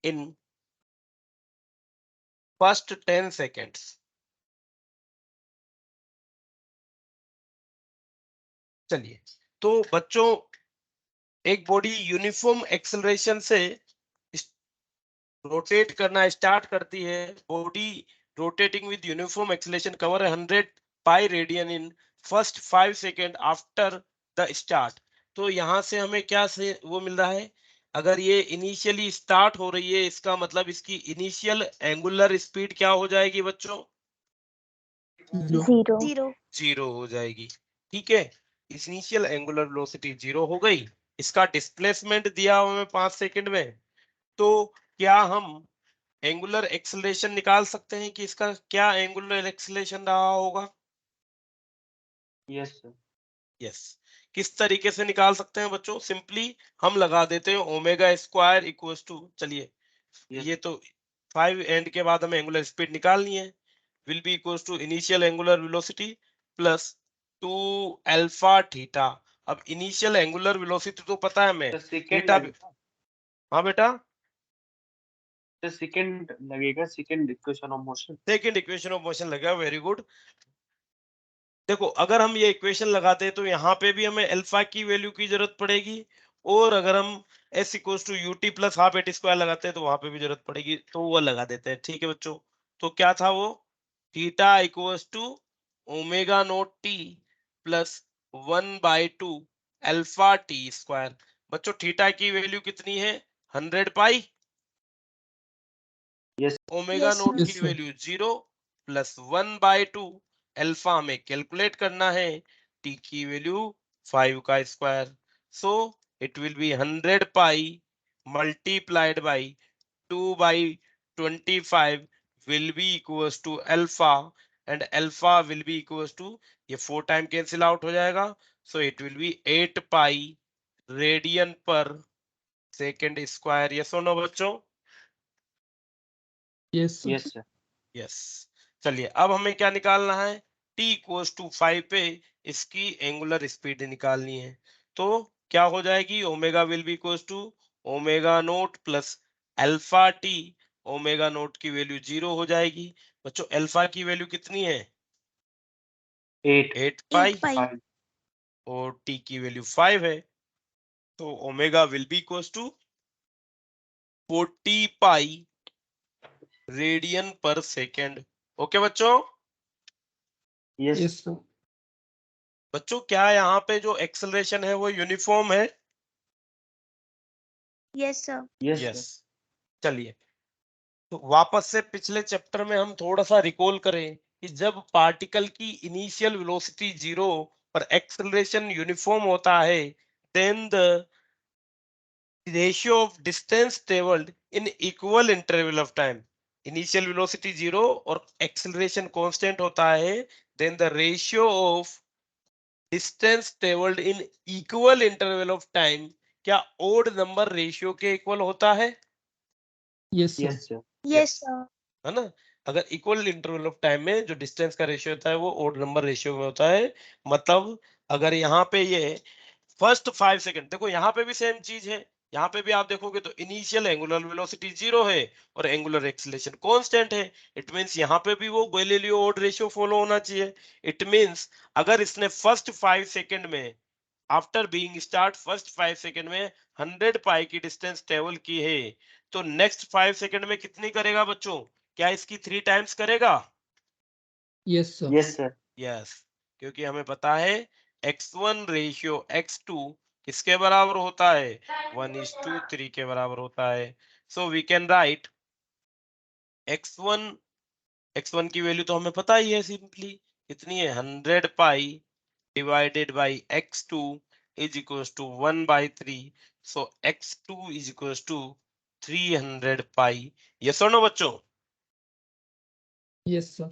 Speaker 1: in first 10 seconds. चलिए, तो बच्चों एक body uniform acceleration से rotate करना start करती है, body rotating with uniform acceleration cover 100 pi radian in first 5 second after the start. तो यहां से हमें क्या से वो मिल रहा है? अगर ये इनिशियली स्टार्ट हो रही है, इसका मतलब इसकी इनिशियल एंगुलर स्पीड क्या हो जाएगी बच्चों?
Speaker 3: Zero.
Speaker 2: 0.
Speaker 1: जीरो हो जाएगी। ठीक है, इनिशियल एंगुलर वेलोसिटी जीरो हो गई। इसका डिस्प्लेसमेंट दिया हुआ हमें 5 सेकंड में, तो क्या हम एंगुलर एक्सेलरेशन निकाल सकते हैं कि इसका क्या एंगुलर एक्सेलरेशन रहा होगा?
Speaker 5: Yes sir.
Speaker 1: यस। किस तरीके से निकाल सकते हैं बच्चों? सिंपली हम लगा देते हैं ओमेगा स्क्वायर इक्वल्स टू, चलिए ये तो 5 एंड के बाद हमें एंगुलर स्पीड निकालनी है, will be equals to initial angular velocity plus 2 alpha theta. अब इनिशियल एंगुलर वेलोसिटी तो पता है हमें,
Speaker 5: तो सेकंड
Speaker 1: थीटा।
Speaker 5: लगेगा,
Speaker 1: हाँ बेटा,
Speaker 5: तो सेकंड लगेगा, second equation of motion.
Speaker 1: Second equation of motion लगा, वेरी गुड। देखो अगर हम ये इक्वेशन लगाते हैं तो यहाँ पे भी हमें अल्फा की वैल्यू की जरूरत पड़ेगी, और अगर हम s equals to ut plus half at square लगाते हैं तो वहां पे भी जरूरत पड़ेगी, तो वो लगा देते हैं। ठीक है बच्चों, तो क्या था वो? Theta equals to omega naught T plus 1/2 alpha T square. बच्चों थीटा की वैल्यू कितनी है? 100 pi.
Speaker 5: Yes
Speaker 1: omega
Speaker 2: Yes,
Speaker 1: naught
Speaker 2: sir.
Speaker 3: Yes,
Speaker 1: की
Speaker 3: sir.
Speaker 1: वैल्यू 0 प्लस 1/2 अल्फा हमें कैलकुलेट करना है, टी की वैल्यू 5 का square. So it will be 100 pi multiplied by 2/25 will be equals to alpha, and alpha will be equals to, ये 4 time cancel out हो जाएगा, so it will be 8 pi radian per second square. Yes और no बच्चों?
Speaker 3: Yes, sir.
Speaker 5: Yes sir.
Speaker 1: Yes. चलिए अब हमें क्या निकालना है? t इक्वल्स टू 5 पे इसकी एंगुलर स्पीड निकालनी है, तो क्या हो जाएगी? Omega will be equals to omega naught plus alpha T. Omega naught की वैल्यू 0 हो जाएगी। बच्चों अल्फा की वैल्यू कितनी है?
Speaker 5: 8
Speaker 1: 8
Speaker 2: 8
Speaker 1: पाई,
Speaker 2: pi.
Speaker 5: 5
Speaker 1: और t की वैल्यू 5 है, तो omega will be equals to 40 pi radian per second. Okay बच्चों?
Speaker 5: Yes
Speaker 3: Yes, sir.
Speaker 1: बच्चों क्या यहाँ पे जो एक्सेलरेशन है वो यूनिफॉर्म है?
Speaker 2: Yes, sir.
Speaker 5: Yes
Speaker 1: yes.
Speaker 5: Sir.
Speaker 1: चलिए तो वापस से पिछले चैप्टर में हम थोड़ा सा रिकॉल करें कि जब पार्टिकल की इनिशियल वेलोसिटी 0 और एक्सेलरेशन यूनिफॉर्म होता है, then the ratio of distance travelled in equal interval of time. Initial velocity 0 और एक्सेलरेशन कांस्टेंट होता है, then the ratio of distance travelled in equal interval of time क्या odd number ratio के equal होता है?
Speaker 3: Yes, sir.
Speaker 5: Yes sir.
Speaker 2: Yes, sir.
Speaker 1: है ना? अगर इक्वल इंटरवल ऑफ टाइम में जो डिस्टेंस का रेशियो होता है वो ओड नंबर रेशियो में होता है। मतलब अगर यहाँ पे ये फर्स्ट 5 सेकंड, देखो यहाँ पे भी सेम चीज है, यहाँ पे भी आप देखोगे तो इनिशियल एंगुलर वेलोसिटी 0 है और एंगुलर एक्सीलरेशन कांस्टेंट है। इट मींस यहाँ पे भी वो गैलीलियो ओड रेशियो फॉलो होना चाहिए। इट मींस अगर इसने फर्स्ट 5 सेकंड में, after being start first 5 second में 100 पाई की डिस्टेंस ट्रेवल की है, तो नेक्स्ट 5 सेकंड में कितनी करेगा बच्चों? क्या इसकी 3 टाइम्स करेगा?
Speaker 3: Yes, sir.
Speaker 5: Yes sir.
Speaker 1: Yes, क्योंकि हमें पता है x1 रेशियो x2 किसके बराबर होता है? 1:3 के बराबर होता है। So we can write x1 की वैल्यू तो हमें पता ही है, सिंपली कितनी है? 100 pi divided by x2 is equals to 1/3। So x2 is equals to 300 pi. Yes और नो बच्चों?
Speaker 3: Yes, sir.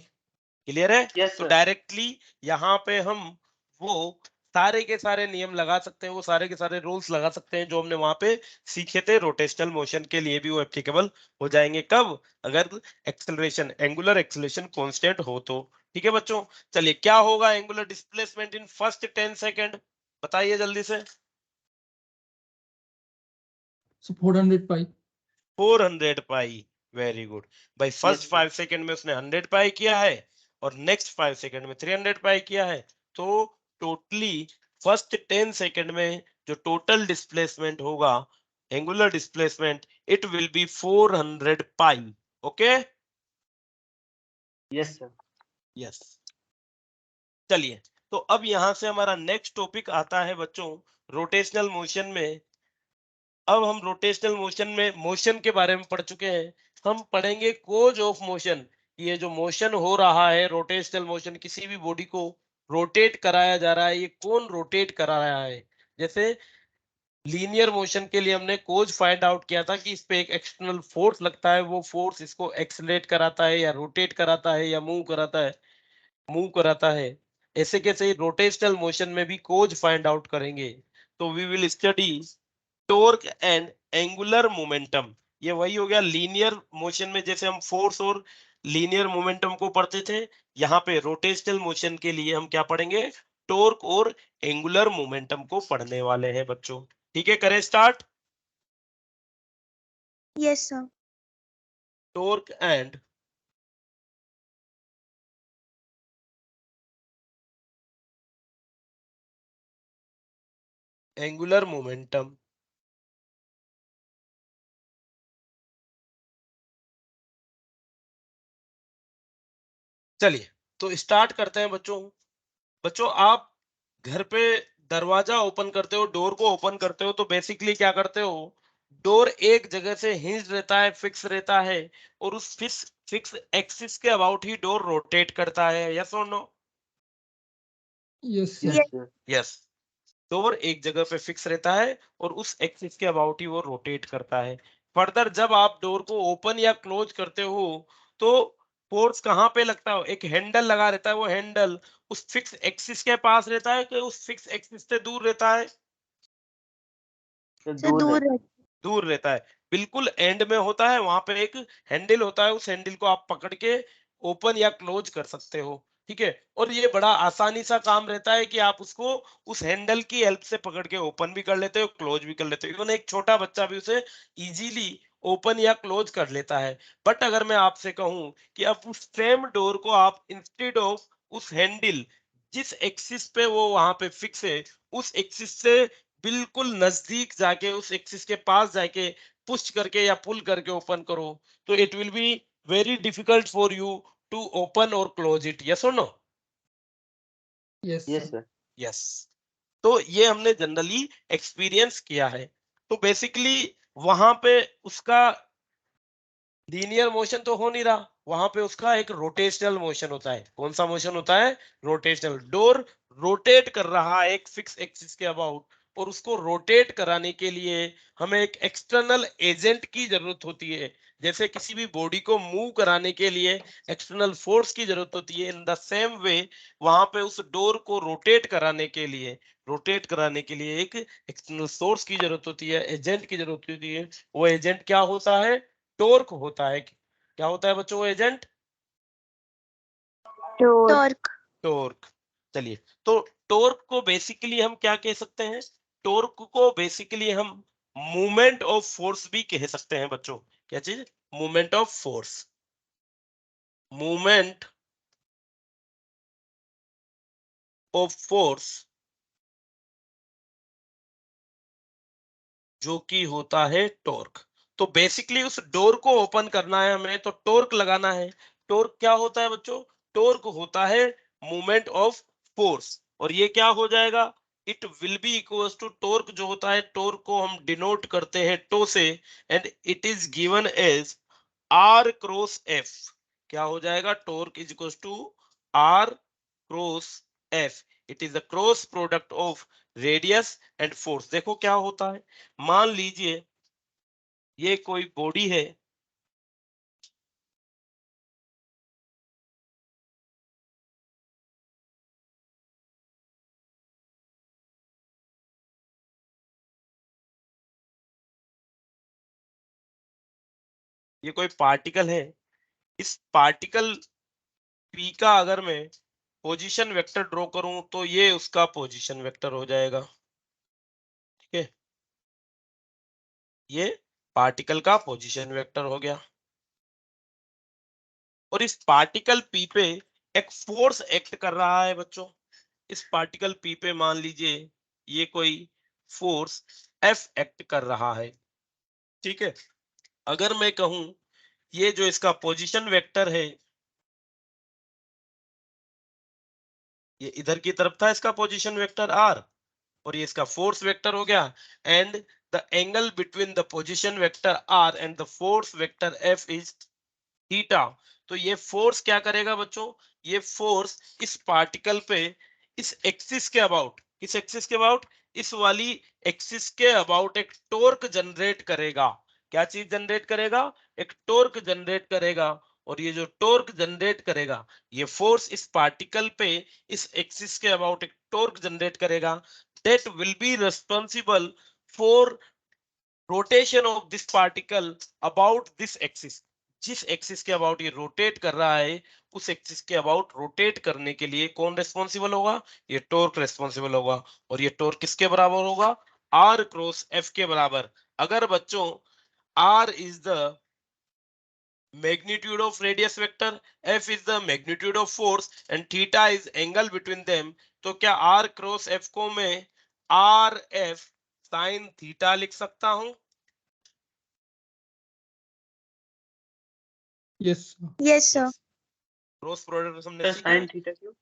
Speaker 1: क्लियर है?
Speaker 5: यस
Speaker 1: तो
Speaker 5: सर।
Speaker 1: डायरेक्टली यहाँ पे हम वो सारे के सारे नियम लगा सकते हैं, वो सारे के सारे रूल्स लगा सकते हैं जो हमने वहां पे सीखे थे रोटेशनल मोशन के लिए भी, वो एप्लीकेबल हो जाएंगे। कब? अगर एक्सेलरेशन, एंगुलर एक्सेलरेशन कांस्टेंट हो तो। ठीक है बच्चों? चलिए क्या होगा angular displacement in first 10 second? बताइए जल्दी से।
Speaker 3: So 400 pi.
Speaker 1: 400 पाई। वेरी गुड भाई। फर्स्ट
Speaker 5: यस
Speaker 1: 5 सेकंड में उसने 100 पाई किया है और नेक्स्ट 5 सेकंड में 300 पाई किया है, तो टोटली फर्स्ट 10 सेकंड में जो टोटल डिस्प्लेसमेंट होगा, angular displacement, it will B 400 pi. Okay?
Speaker 5: Yes sir.
Speaker 1: Yes. चलिए तो अब यहां से हमारा नेक्स्ट टॉपिक आता है बच्चों रोटेशनल मोशन में अब हम रोटेशनल मोशन में मोशन के बारे में पढ़ चुके हैं, हम पढ़ेंगे कोज ऑफ मोशन। ये जो मोशन हो रहा है, रोटेशनल मोशन, किसी भी बॉडी को रोटेट कराया जा रहा है, ये कौन रोटेट करा रहा है? जैसे लीनियर मोशन के लिए हमने कोज फाइंड आउट किया था कि इस पे एक एक्सटर्नल फोर्स लगता है, वो फोर्स इसको एक्सेलरेट कराता है या रोटेट कराता है या मूव कराता है। ऐसे कैसे रोटेशनल मोशन में भी कोज फाइंड आउट करेंगे। तो we will study torque and angular momentum. ये वही हो गया लीनियर मोशन में, जैसे हम फोर्स और लीनियर मोमेंटम को पढ़ते थे, यहाँ पे रोटेशनल मोशन के लिए हम क्या पढ़ेंगे? टॉर्क और एंगुलर मोमेंटम को पढ़ने वाले हैं बच्चों। ठीक है, करें start.
Speaker 2: Yes, sir.
Speaker 1: Torque and angular momentum. चलिए तो स्टार्ट करते हैं बच्चों। बच्चों आप घर पे दरवाजा ओपन करते हो, डोर को ओपन करते हो, तो बेसिकली क्या करते हो? डोर एक जगह से हिंज रहता है, फिक्स रहता है, और उस फिक्स एक्सिस के अबाउट ही डोर रोटेट करता है। यस और no?
Speaker 3: Yes, sir.
Speaker 4: Yes, sir.
Speaker 1: Yes, door एक जगह पे फिक्स रहता है और उस एक्सिस के अबाउट ही वो रोटेट करता है। फर्दर जब आप डोर को ओपन या क्लोज करते हो तो फोर्स कहाँ पे लगता है? एक हैंडल लगा रहता है, वो हैंडल उस फिक्स एक्सिस के पास रहता है कि उस फिक्स एक्सिस से दूर रहता है?
Speaker 4: Sir,
Speaker 2: Sir,
Speaker 4: दूर
Speaker 2: दूर
Speaker 4: रहता है.
Speaker 1: दूर रहता है। बिल्कुल एंड में होता है, वहां पे एक हैंडल होता है, उस हैंडल को आप पकड़ के ओपन या क्लोज कर सकते हो। ठीक है, और ये बड़ा आसानी सा काम रहता है कि आप उसको उस हैंडल की हेल्प से पकड़ के ओपन भी कर लेते हो, क्लोज भी कर लेते हो। इवन एक छोटा बच्चा भी उसे इजीली ओपन या क्लोज कर लेता है। बट अगर मैं आपसे कहूं कि अब उस सेम डोर को आप इंस्टेड ऑफ उस हैंडल, जिस एक्सिस पे वो वहां पे फिक्स है, उस एक्सिस से बिल्कुल नजदीक जाके, उस एक्सिस के पास जाके पुश करके या पुल करके ओपन करो, तो it will be very difficult for you to open और क्लोज इट। यस और no?
Speaker 3: Yes,
Speaker 4: Yes,
Speaker 3: sir.
Speaker 4: sir.
Speaker 1: Yes. तो ये हमने जनरली एक्सपीरियंस किया है। तो बेसिकली वहां पे उसका लीनियर मोशन तो हो नहीं रहा, वहां पे उसका एक रोटेशनल मोशन होता है। कौन सा मोशन होता है? रोटेशनल। डोर रोटेट कर रहा है एक फिक्स एक्सिस के अबाउट, और उसको रोटेट कराने के लिए हमें एक एक्सटर्नल एजेंट की जरूरत होती है। जैसे किसी भी बॉडी को मूव कराने के लिए एक्सटर्नल फोर्स की जरूरत होती है, इन द सेम वे वहां पे उस डोर को रोटेट कराने के लिए एक एक्सटर्नल सोर्स की जरूरत होती है, एजेंट की जरूरत होती है। वो एजेंट क्या होता है? टॉर्क होता है। क्या होता है बच्चों वो एजेंट?
Speaker 2: Torque.
Speaker 1: टॉर्क। चलिए, तो टॉर्क को बेसिकली हम क्या कह सकते हैं? टॉर्क को बेसिकली हम मूवमेंट ऑफ फोर्स भी कह सकते हैं बच्चों। क्या चीज? Movement of force. Movement of force जो कि होता है टॉर्क। तो बेसिकली उस डोर को ओपन करना है हमें, तो टॉर्क लगाना है। टॉर्क क्या होता है बच्चों? टॉर्क होता है मूवमेंट ऑफ फोर्स, और ये क्या हो जाएगा? It will be equal to torque. जो होता है, टॉर्क को हम डिनोट करते हैं टो से, and it is given as R cross F. क्या हो जाएगा? Torque is equal to R cross F. It is the cross product of radius and force. देखो क्या होता है, मान लीजिए ये कोई बॉडी है, ये कोई पार्टिकल है। इस पार्टिकल पी का अगर मैं पोजीशन वेक्टर ड्रॉ करूं तो ये उसका पोजीशन वेक्टर हो जाएगा। ठीक है, ये पार्टिकल का पोजीशन वेक्टर हो गया। और इस पार्टिकल पी पे एक फोर्स एक्ट कर रहा है बच्चों। इस पार्टिकल पी पे मान लीजिए ये कोई फोर्स एफ एक्ट कर रहा है। ठीक है, अगर मैं कहूं ये जो इसका पोजीशन वेक्टर है, ये इधर की तरफ था इसका पोजीशन वेक्टर आर, और ये इसका फोर्स वेक्टर हो गया, and the angle between the position vector r and the force vector f is theta। तो ये फोर्स क्या करेगा बच्चों, ये फोर्स इस पार्टिकल पे इस एक्सिस के अबाउट, इस एक्सिस के अबाउट, इस वाली एक्सिस के अबाउट एक टॉर्क जनरेट करेगा। क्या चीज जनरेट करेगा, एक टॉर्क जनरेट करेगा। और ये जो टॉर्क जनरेट करेगा, ये फोर्स इस पार्टिकल पे इस एक्सिस के अबाउट एक टॉर्क जनरेट करेगा। That will be responsible for rotation of this particle about this axis. जिस एक्सिस के अबाउट ये रोटेट कर रहा है, उस एक्सिस के अबाउट रोटेट करने के लिए कौन रेस्पॉन्सिबल होगा, ये टॉर्क रेस्पॉन्सिबल होगा। और ये टॉर्क किसके बराबर होगा, आर क्रॉस एफ के बराबर। अगर बच्चों R is the magnitude of radius vector, f is the magnitude of force and theta is angle between them, तो क्या r क्रॉस f को मैं r f sin थीटा लिख सकता हूं।
Speaker 3: Yes, sir.
Speaker 2: Yes, sir.
Speaker 1: Cross product हमने
Speaker 5: sir
Speaker 1: सीखा है
Speaker 5: sin थीटा क्यों?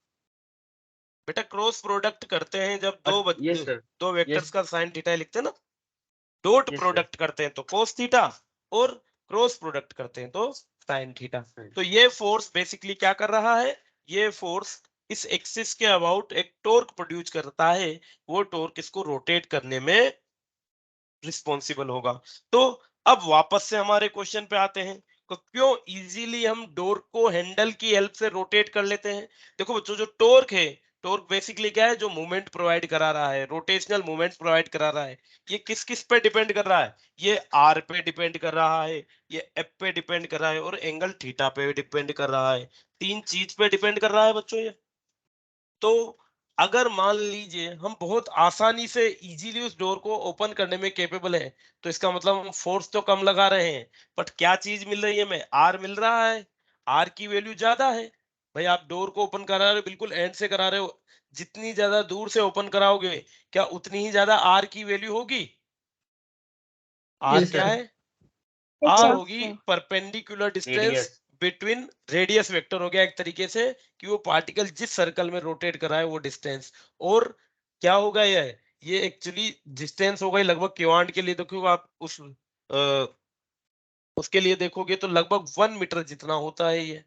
Speaker 1: बेटा, क्रॉस प्रोडक्ट करते हैं जब दो
Speaker 5: यस सर,
Speaker 1: दो वेक्टर्स
Speaker 5: यस
Speaker 1: का साइन थीटा लिखते हैं ना। Dot
Speaker 5: yes sir.
Speaker 1: प्रोडक्ट करते हैं तो कोस थीटा, और क्रॉस प्रोडक्ट करते हैं तो साइन थीटा।
Speaker 5: Right.
Speaker 1: तो ये फोर्स बेसिकली क्या कर रहा है, ये फोर्स इस एक्सिस के अबाउट एक टॉर्क प्रोड्यूस करता है। वो टॉर्क इसको रोटेट करने में रिस्पॉन्सिबल होगा। तो अब वापस से हमारे क्वेश्चन पे आते हैं, तो क्यों इजीली हम डोर को हैंडल की हेल्प से रोटेट कर लेते हैं। देखो बच्चों, जो टॉर्क है, टॉर्क बेसिकली क्या है, जो मूवमेंट प्रोवाइड करा रहा है, रोटेशनल मूवमेंट प्रोवाइड करा रहा है। ये किस किस पे डिपेंड कर रहा है, ये आर पे डिपेंड कर रहा है, ये एफ पे डिपेंड कर रहा है, और एंगल थीटा पे डिपेंड कर रहा है। तीन चीज पे डिपेंड कर रहा है बच्चों ये। तो अगर मान लीजिए हम बहुत आसानी से इजीली उस डोर को ओपन करने में कैपेबल है, तो इसका मतलब हम फोर्स तो कम लगा रहे हैं, बट क्या चीज मिल रही है हमें, आर मिल रहा है। आर की वैल्यू ज्यादा है। भाई आप डोर को ओपन करा रहे हो, बिल्कुल एंड से करा रहे हो, जितनी ज्यादा दूर से ओपन कराओगे, क्या उतनी ही ज्यादा आर की वैल्यू होगी। आर
Speaker 3: Yes,
Speaker 1: क्या
Speaker 3: sir.
Speaker 1: है,
Speaker 2: Yes,
Speaker 1: आर
Speaker 2: sir.
Speaker 1: होगी perpendicular distance
Speaker 5: radius.
Speaker 1: Between, radius vector हो गया एक तरीके से, कि वो पार्टिकल जिस सर्कल में रोटेट कर रहा है वो डिस्टेंस। और क्या होगा ये एक्चुअली डिस्टेंस हो गई लगभग क्वांट के लिए। देखो आप उसके लिए देखोगे तो लगभग 1 मीटर जितना होता है ये।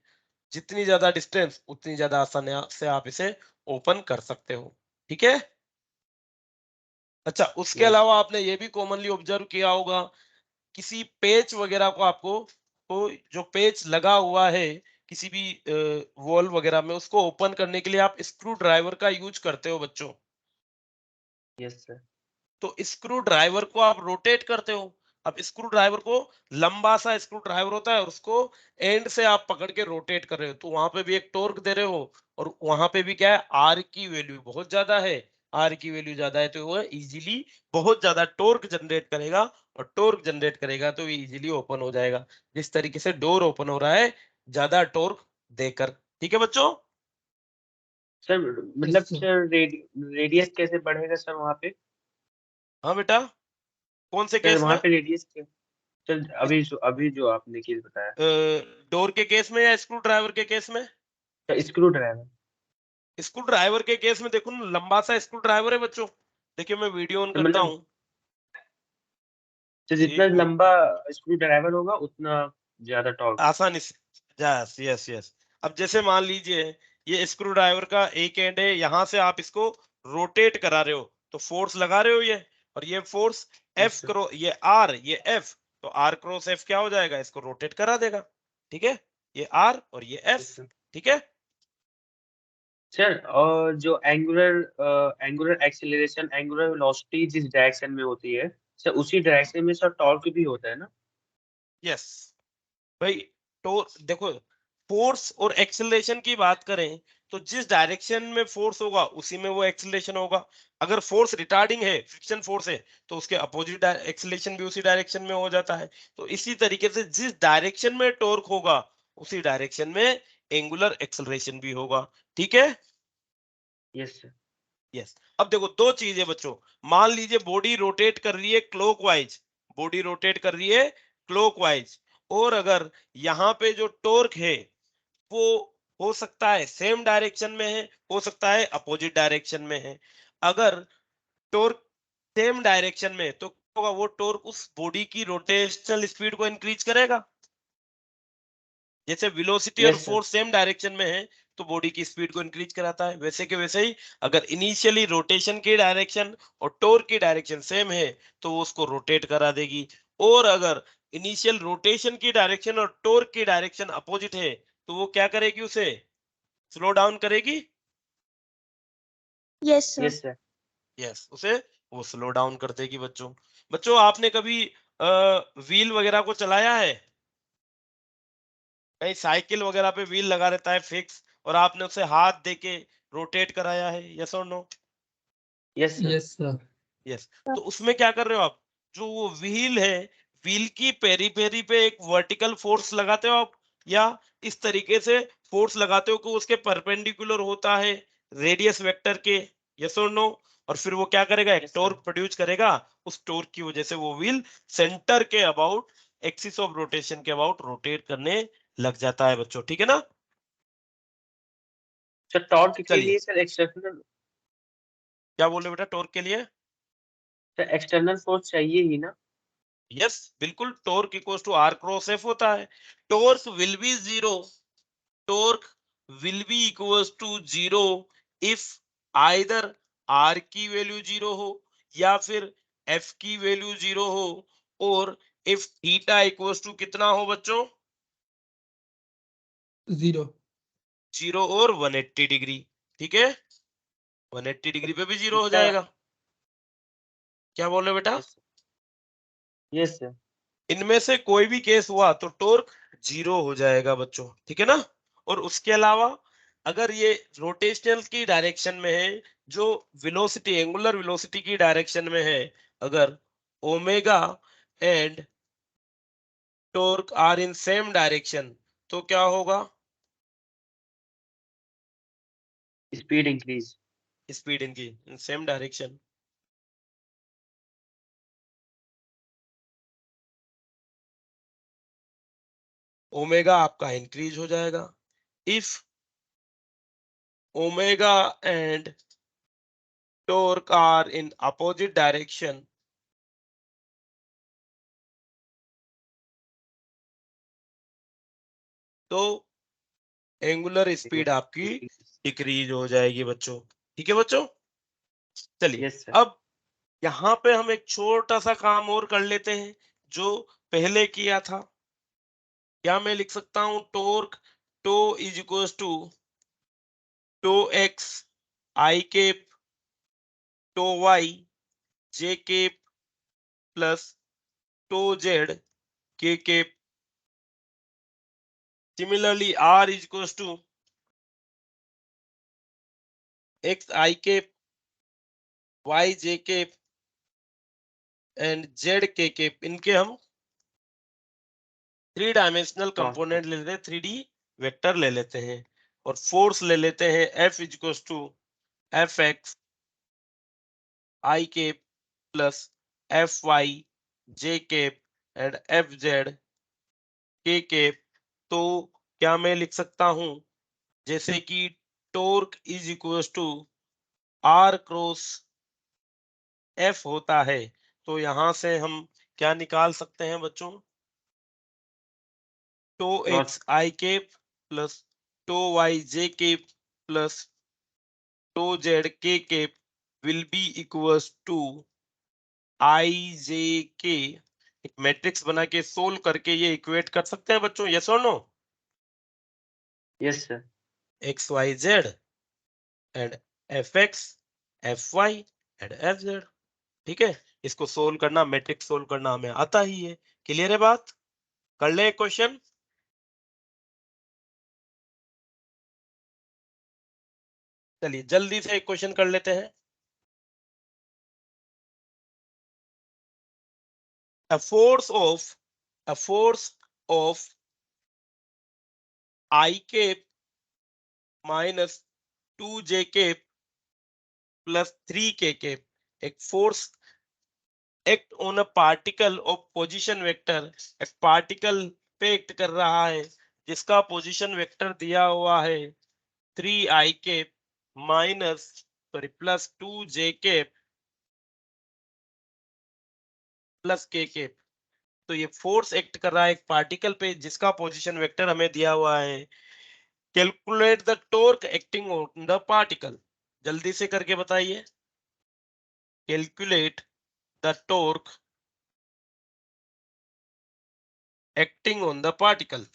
Speaker 1: जितनी ज्यादा डिस्टेंस उतनी ज्यादा आसानी से आप इसे ओपन कर सकते हो। ठीक है। अच्छा, उसके
Speaker 5: Yes.
Speaker 1: अलावा आपने ये भी कॉमनली ऑब्जर्व किया होगा, किसी पेच वगैरह को आपको, तो जो पेच लगा हुआ है किसी भी वॉल वगैरह में, उसको ओपन करने के लिए आप स्क्रू ड्राइवर का यूज करते हो बच्चों।
Speaker 5: Yes sir.
Speaker 1: तो स्क्रू ड्राइवर को आप रोटेट करते हो। अब स्क्रू ड्राइवर को, लंबा सा स्क्रू ड्राइवर होता है और उसको एंड से आप पकड़ के रोटेट कर रहे हो, तो वहां पे भी एक टॉर्क दे रहे हो, और वहां पे भी क्या है, आर की वैल्यू बहुत ज्यादा है। आर की वैल्यू ज्यादा है तो वो इजीली बहुत ज्यादा टॉर्क जनरेट करेगा, और टॉर्क जनरेट करेगा तो ये इजीली ओपन हो जाएगा। जिस तरीके से डोर ओपन हो रहा है ज्यादा टॉर्क देकर। ठीक है बच्चों।
Speaker 5: सर मतलब
Speaker 3: sir.
Speaker 5: सर रेडियस कैसे बढ़ेगा सर वहाँ पे?
Speaker 1: हाँ बेटा, कौन से
Speaker 5: सर
Speaker 1: केस
Speaker 5: वहाँ
Speaker 1: में,
Speaker 5: पे रेडियस क्या? सर अभी जो आपने केस बताया,
Speaker 1: डोर के केस में या स्क्रू ड्राइवर के केस में।
Speaker 5: Sir screw driver.
Speaker 1: Screw driver के केस में देखो ना, लंबा सा स्क्रू ड्राइवर है बच्चों। देखिए मैं वीडियो ऑन
Speaker 5: तो
Speaker 1: करता
Speaker 5: मतलब
Speaker 1: हूँ।
Speaker 5: तो जितना
Speaker 1: एक मिनट,
Speaker 5: लंबा स्क्रू ड्राइवर होगा उतना ज्यादा टॉर्क।
Speaker 1: आसानी से, यस यस यस। अब जैसे मान लीजिए ये स्क्रू ड्राइवर का एक एंड है, यहाँ से आप इसको रोटेट करा रहे हो, तो फोर्स लगा रहे हो ये, और ये force F
Speaker 5: yes sir.
Speaker 1: Crow, ये आर, ये एफ, तो आर क्रॉस एफ क्या हो जाएगा, इसको रोटेट करा देगा। ठीक है, ये आर और ये एफ।
Speaker 5: Yes sir.
Speaker 1: ठीक है।
Speaker 5: सर और जो एंगुलर एक्सीलरेशन, एंगुलर वेलोसिटी जिस डायरेक्शन में होती है, सर उसी डायरेक्शन में सर टॉर्क भी होता है ना?
Speaker 1: यस भाई, तो देखो, फोर्स और एक्सेलरेशन की बात करें तो जिस डायरेक्शन में फोर्स होगा उसी में वो एक्सेलरेशन होगा। अगर फोर्स रिटार्डिंग है, फ्रिक्शन फोर्स है, तो उसके अपोजिट एक्सेलरेशन भी उसी डायरेक्शन में हो जाता है। तो इसी तरीके से जिस डायरेक्शन में टॉर्क होगा उसी डायरेक्शन में एंगुलर एक्सेलरेशन भी होगा। ठीक है।
Speaker 5: Yes sir.
Speaker 1: यस। अब देखो दो चीज है बच्चों, मान लीजिए बॉडी रोटेट कर रही है क्लॉकवाइज, बॉडी रोटेट कर रही है क्लॉकवाइज, और अगर यहाँ पे जो टॉर्क है वो हो सकता है सेम डायरेक्शन में है, हो सकता है अपोजिट डायरेक्शन में है। अगर टॉर्क सेम डायरेक्शन में, तो होगा वो टॉर्क उस बॉडी की रोटेशनल स्पीड को इंक्रीज करेगा। जैसे वेलोसिटी और
Speaker 5: Yes, sir.
Speaker 1: Force same direction में है तो बॉडी की स्पीड को इंक्रीज कराता है, वैसे के वैसे ही अगर इनिशियली रोटेशन की डायरेक्शन और टॉर्क की डायरेक्शन सेम है तो वो उसको रोटेट करा देगी, और अगर इनिशियल रोटेशन की डायरेक्शन और टॉर्क की डायरेक्शन अपोजिट है तो वो क्या करेगी, उसे स्लो डाउन करेगी।
Speaker 2: Yes, sir.
Speaker 5: Yes, sir.
Speaker 1: Yes, उसे वो स्लो डाउन कर देगी। बच्चों बच्चों आपने कभी व्हील वगैरह को चलाया है? कहीं साइकिल वगैरह पे व्हील लगा रहता है फिक्स और आपने उसे हाथ दे के रोटेट कराया है, यस और no?
Speaker 5: Yes, sir.
Speaker 3: Yes, sir.
Speaker 1: Yes. तो उसमें क्या कर रहे हो आप, जो वो व्हील है व्हील की पेरी पे एक वर्टिकल फोर्स लगाते हो आप, या इस तरीके से फोर्स लगाते हो कि उसके परपेंडिकुलर होता है रेडियस वेक्टर के, यस और नो? और फिर वो क्या करेगा, एक
Speaker 5: Yes, sir.
Speaker 1: टॉर्क प्रोड्यूस करेगा, उस टॉर्क की वजह से वो व्हील सेंटर के अबाउट, एक्सिस ऑफ रोटेशन के अबाउट रोटेट करने लग जाता है बच्चों, ठीक है ना?
Speaker 5: So torque के
Speaker 1: चलिए,
Speaker 5: लिए सर एक्सटर्नल
Speaker 1: क्या बोल रहे हो बेटा टॉर्क के लिए?
Speaker 5: फोर्स चाहिए ही ना?
Speaker 1: यस, बिल्कुल, torque equals to R cross F होता है। Torque will be zero, torque will be equals to zero if either R की वैल्यू जीरो हो या फिर एफ की वैल्यू जीरो हो, और इफ थीटा इक्वल्स टू कितना हो बच्चों,
Speaker 3: 0.
Speaker 1: जीरो और 180 डिग्री, ठीक है? 180 डिग्री पे भी जीरो हो
Speaker 5: थीटा
Speaker 1: जाएगा। क्या बोल रहे हो बेटा?
Speaker 5: Yes, sir. Yes, sir.
Speaker 1: इनमें से कोई भी केस हुआ तो टॉर्क जीरो हो जाएगा बच्चों, ठीक है ना? और उसके अलावा अगर ये रोटेशनल की डायरेक्शन में है, जो वेलोसिटी एंगुलर वेलोसिटी की डायरेक्शन में है, अगर omega and torque are in same direction तो क्या होगा,
Speaker 5: Speed increase.
Speaker 1: स्पीड इनकी इन सेम डायरेक्शन। ओमेगा आपका इंक्रीज हो जाएगा। If omega and torque are in opposite direction तो एंगुलर स्पीड आपकी डिक्रीज हो जाएगी बच्चों, ठीक है बच्चों? चलिए,
Speaker 5: Yes, sir.
Speaker 1: अब यहाँ पे हम एक छोटा सा काम और कर लेते हैं जो पहले किया था। क्या मैं लिख सकता हूँ, torque tau is equal to tau x I cap tau y J cap plus tau z के cap. Similarly r is equal to x I cap y J cap and z के केप। इनके हम 3 dimensional component ले लेते हैं, 3D vector ले लेते हैं, और फोर्स ले लेते हैं F is equal to F X I cap plus F Y J cap and F Z के केप। तो क्या मैं लिख सकता हूं, जैसे कि torque is equal to R cross F होता है, तो यहां से हम क्या निकाल सकते हैं बच्चों, टो एक्स आई केप प्लस टो वाई जे केप प्लस टो जेड के cap will be equals to i j k. एक मैट्रिक्स बना के सोल्व करके ये इक्वेट कर सकते हैं बच्चों, यस और no?
Speaker 5: Yes, sir.
Speaker 1: X Y Z and F X F Y and F Z, ठीक है? इसको सोल्व करना, मैट्रिक्स सोल्व करना हमें आता ही है। क्लियर है बात? कर ले क्वेश्चन। चलिए जल्दी से एक क्वेश्चन कर लेते हैं। a force of I cap minus 2j cap plus 3k cap, एक force act on a particle of position vector, एक पार्टिकल पे एक्ट कर रहा है जिसका पोजीशन वेक्टर दिया हुआ है 3i cap minus sorry plus 2j cap plus के कैप। तो ये फोर्स एक्ट कर रहा है एक पार्टिकल पे जिसका पोजीशन वेक्टर हमें दिया हुआ है। Calculate the torque acting on the particle, जल्दी से करके बताइए। Calculate the torque acting on the particle.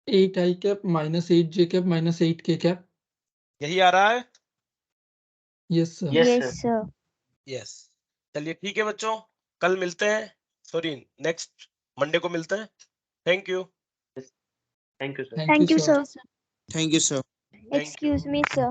Speaker 3: Eight I cap minus 8 J cap minus 8 K cap.
Speaker 1: यही आ रहा है।
Speaker 3: Yes sir.
Speaker 5: Yes
Speaker 2: Yes,
Speaker 5: sir.
Speaker 2: sir.
Speaker 1: Yes, चलिए ठीक है बच्चों, कल मिलते हैं, सॉरी नेक्स्ट मंडे को मिलते हैं। Thank you.
Speaker 5: Thank you sir.
Speaker 2: Thank you, sir.
Speaker 6: Thank you, sir.
Speaker 1: Thank you.
Speaker 2: Excuse me, sir.